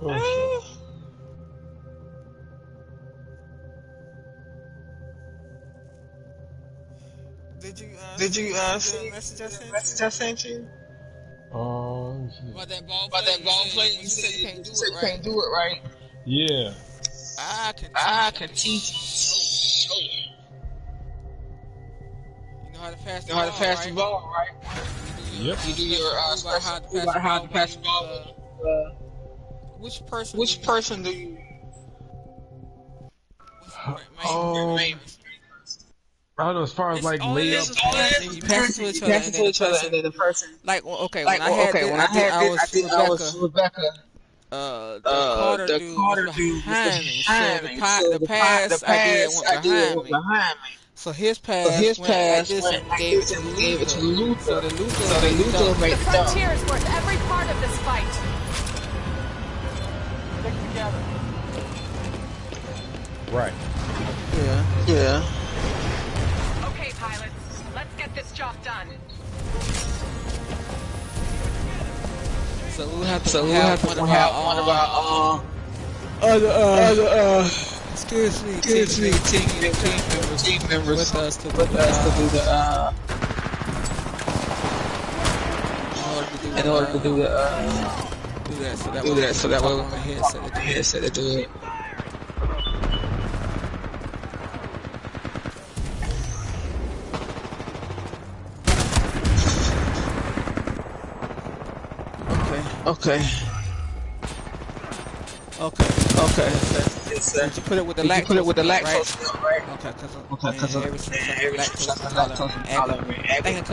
Oh, Did you see the message I sent you? let me see. About that ball play, you said you can't do it right. Yeah. I can teach you. You know how to pass the ball, right? Yep. You do your special move about how to pass the ball. Which person do you? Oh, I don't know, as far as like layups. you pass it to each other, and then the person. When I was Rebecca. The Carter dude was behind me, so the pass I did went behind me. So his So pass his went like pass this went and like gave it this to and gave it to Luther. So Luther. the Luther So the made the Luther dunk. made The the dunk. frontier is worth every part of this fight. Stick together. Right. Yeah. Okay, pilots, let's get this job done. So we'll have to have one one about other excuse me, team members with us to do the in order to do that. So that way we on the can headset to do it. Okay. Did you put it with the Did you put it with the lactose, lactose, right? Okay, because Because ever since every lactose since lactose intolerant, thinking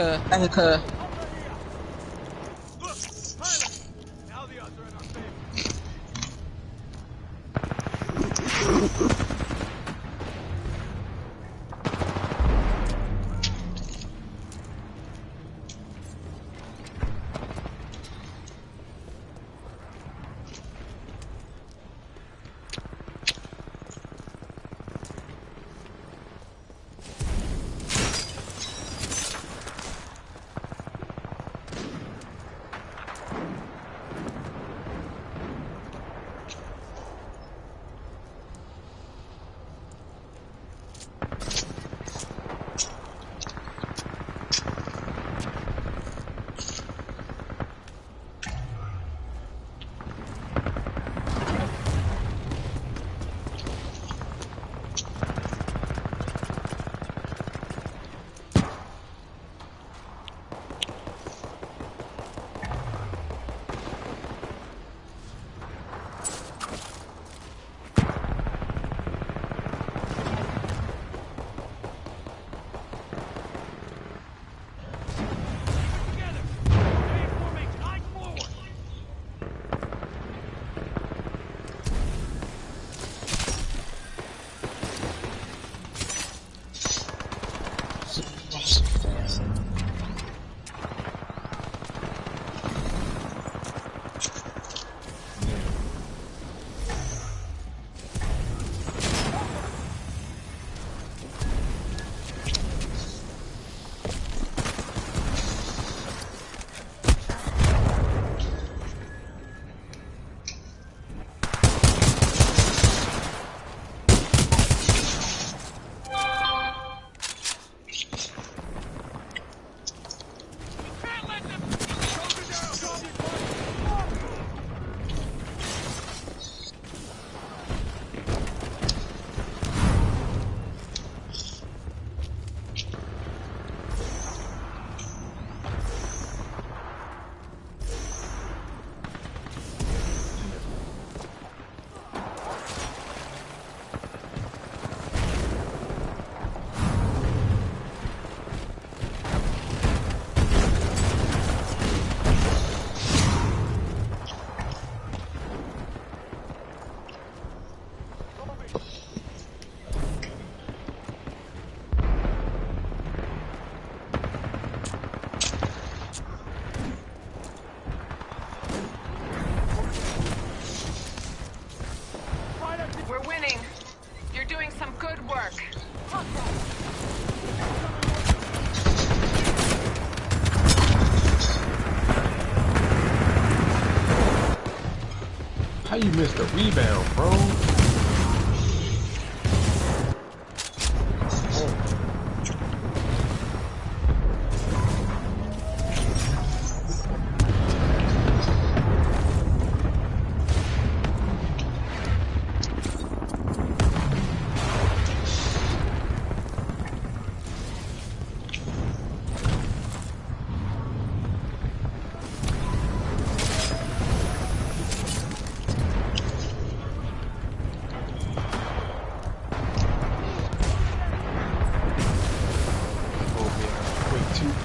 How you missed the rebound, bro?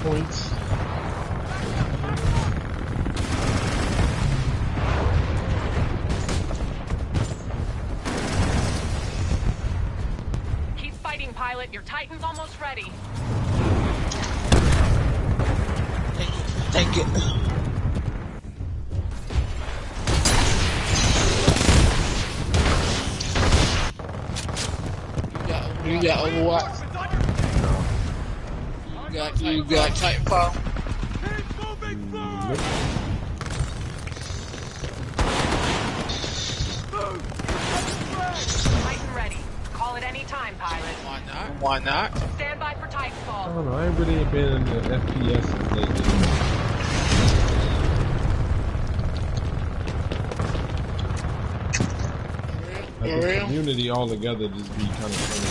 Points. Keep fighting, pilot. Your Titan's almost ready. Take it. You got Overwatch. You got Titanfall. Titan ready. Call it any time, pilot. Why not? Why not? Stand by for I Titanfall. don't know. I ain't really been in the FPS lately. Like the community all together just be kind of funny.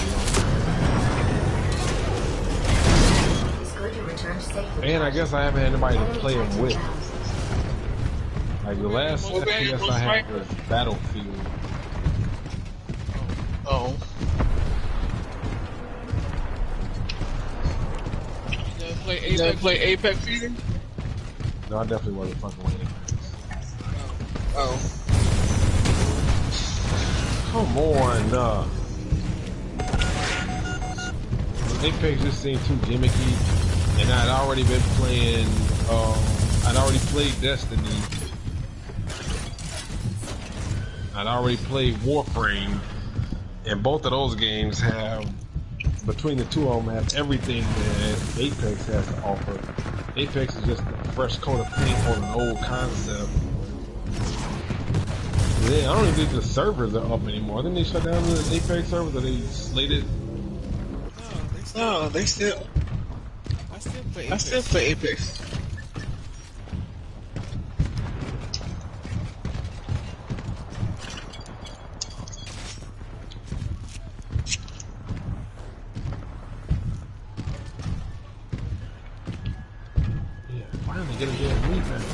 It's good you returned safely. And I guess I haven't had anybody to play them with. Like the last FPS I had was Battlefield. Oh. You never play Apex either? No, I definitely wasn't fucking with it. Oh. Come on, Apex just seemed too gimmicky, and I'd already been playing, I'd already played Destiny. I'd already played Warframe, and both of those games have, between the two of them, have everything that Apex has to offer. Apex is just a fresh coat of paint on an old concept. Yeah, I don't even think the servers are up anymore. Didn't they shut down the Apex servers? Or they slated? No, they still. I still play Apex. Yeah, finally get a damn rebound.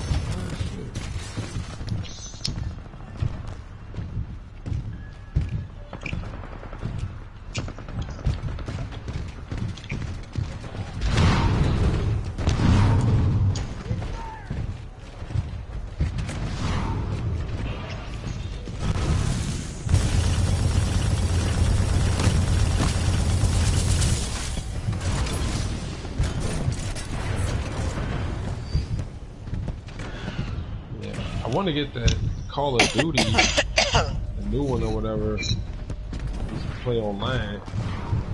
I want to get that Call of Duty, the new one or whatever, just to play online.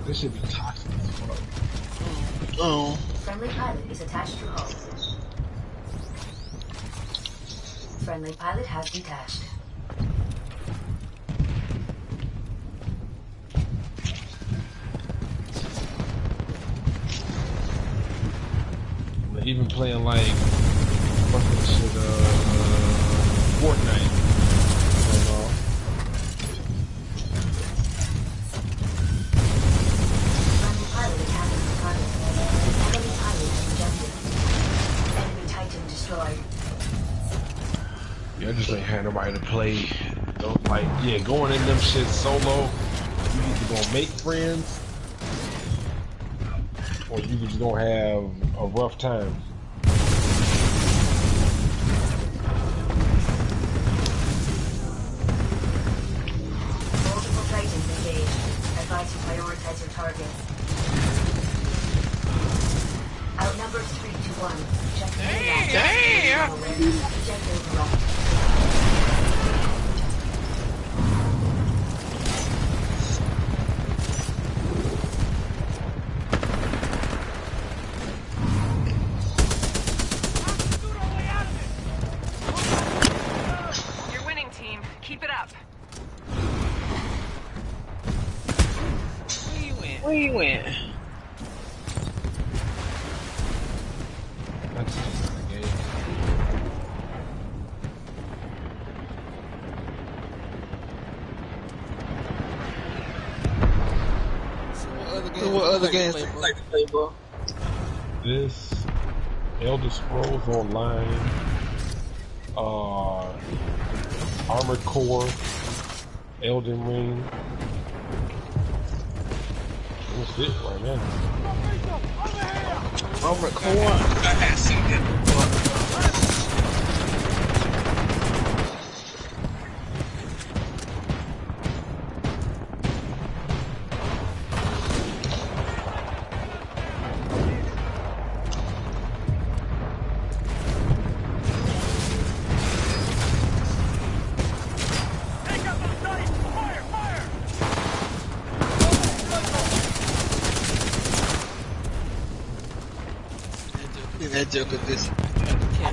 This should be toxic as fuck. Oh. Friendly pilot is attached to hull. Friendly pilot has detached. Even playing like fucking shit, Fortnite. Friendly pilot attacking the target. Enemy pilot ejected. Enemy Titan destroyed. Yeah, I just ain't had nobody to play. Don't like, yeah, going in them shit solo, you either gonna make friends or you just gonna have a rough time. Multiple Titans engaged. Advise you prioritize your targets. Outnumbered 3 to 1. Check the Damn! Eject override. Where you went? That's just the game. So what other games you do you like to play, bro? This, Elder Scrolls Online, Armored Core, Elden Ring. That's it right now. Armored Core? I had seen that before. That joker just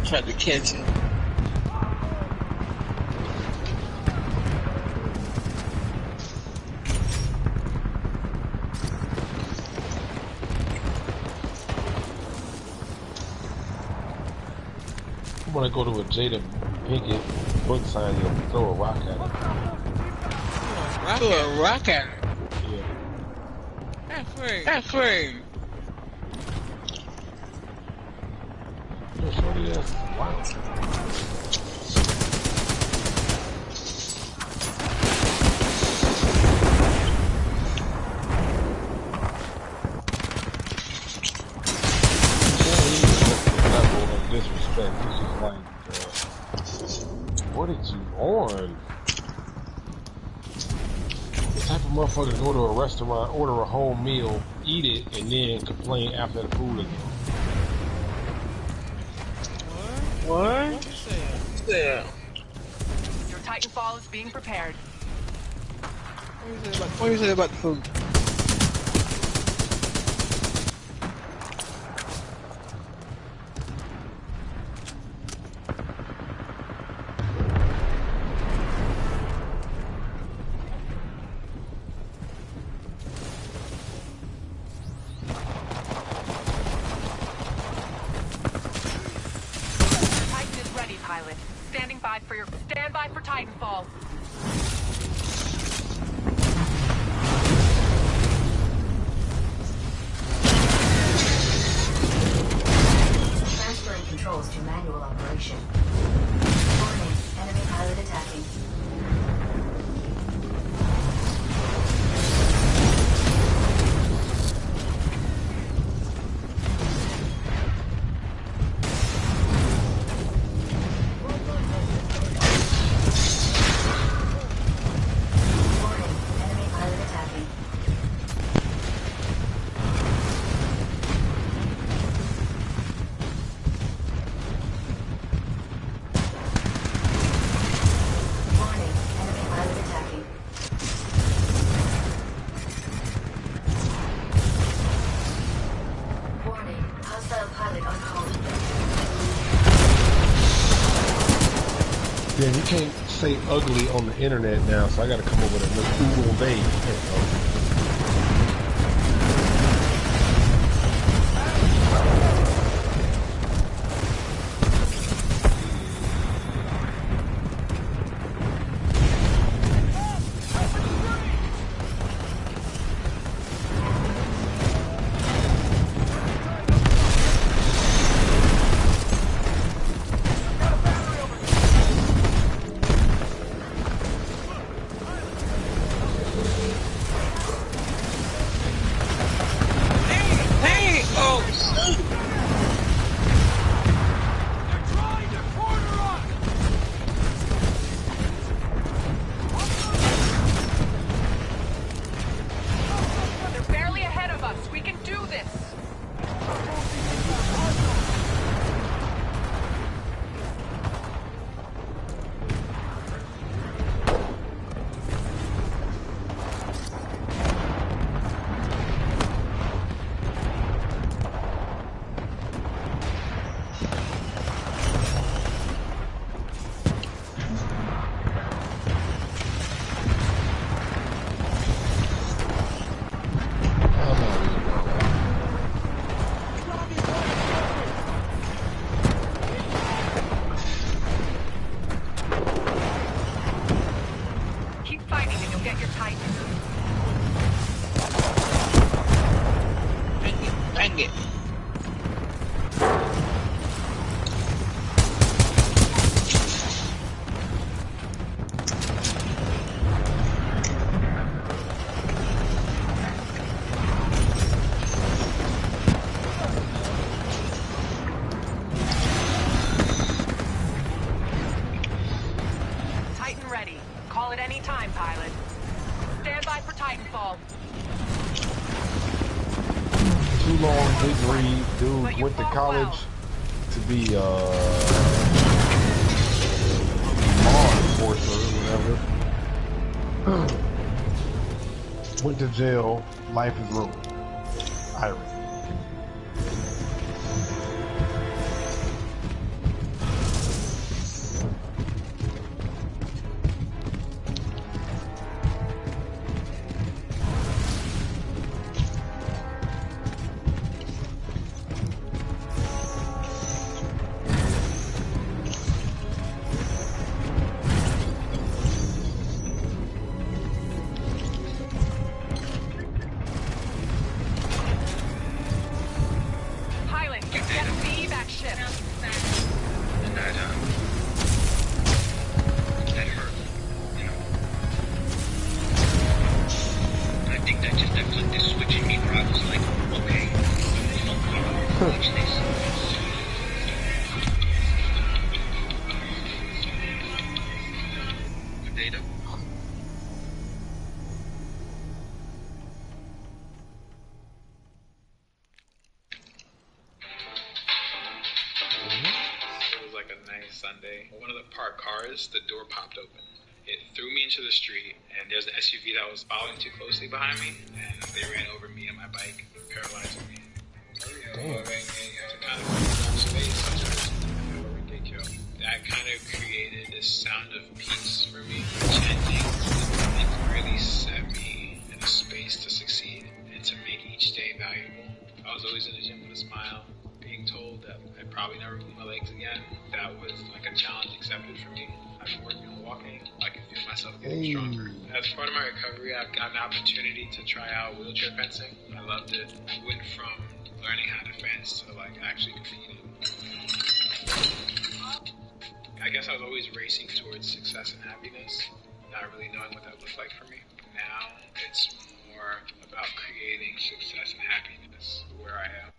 tried to catch him. When I go to a Jada Pinkett book signing and throw a rock at it. Threw a rock at him. Yeah. That's free. Yo, shorty, that's wow. Level of disrespect. It's just like, what did you on? The type of motherfucker go to a restaurant, order a whole meal, eat it, and then complain after the food again. What? Yeah. Your Titanfall is being prepared. What do you say about the food? Titan is ready, pilot. Stand by for Titanfall. Transferring controls to manual operation. Warning, enemy pilot attacking. Warning, enemy pilot attacking. Warning, enemy pilot attacking. Warning, hostile pilot on call. Yeah, you can't say ugly on the internet now, so I gotta come up with a new Google name. get your Titan. Dang it. Titan ready. Call it any time, pilot. Stand by for Titanfall. Too long, big read. But Dude you went to fought college well. to be law enforcer or whatever. Went to jail. Life is ruined. Irony. Pilot, get to the evac ship. And that hurt, you know. And I think that flipped this switch in me where I was like, okay, watch this. Good data. It was like a nice Sunday. One of the parked cars, the door popped open. It threw me into the street, and there's an SUV that was following too closely behind me, and they ran over me and my bike, paralyzing me. Damn. To kind of space, that kind of created this sound of peace for me. Chanting, it really set me in a space to succeed and to make each day valuable. I was always in the gym with a smile, being told that I'd probably never move my legs again. That was like a challenge accepted for me. I've been working on walking. I can feel myself getting stronger. As part of my recovery, I've got an opportunity to try out wheelchair fencing. I loved it. I went from learning how to fence to like actually competing. I guess I was always racing towards success and happiness, not really knowing what that looked like for me. Now it's more about creating success and happiness where I am.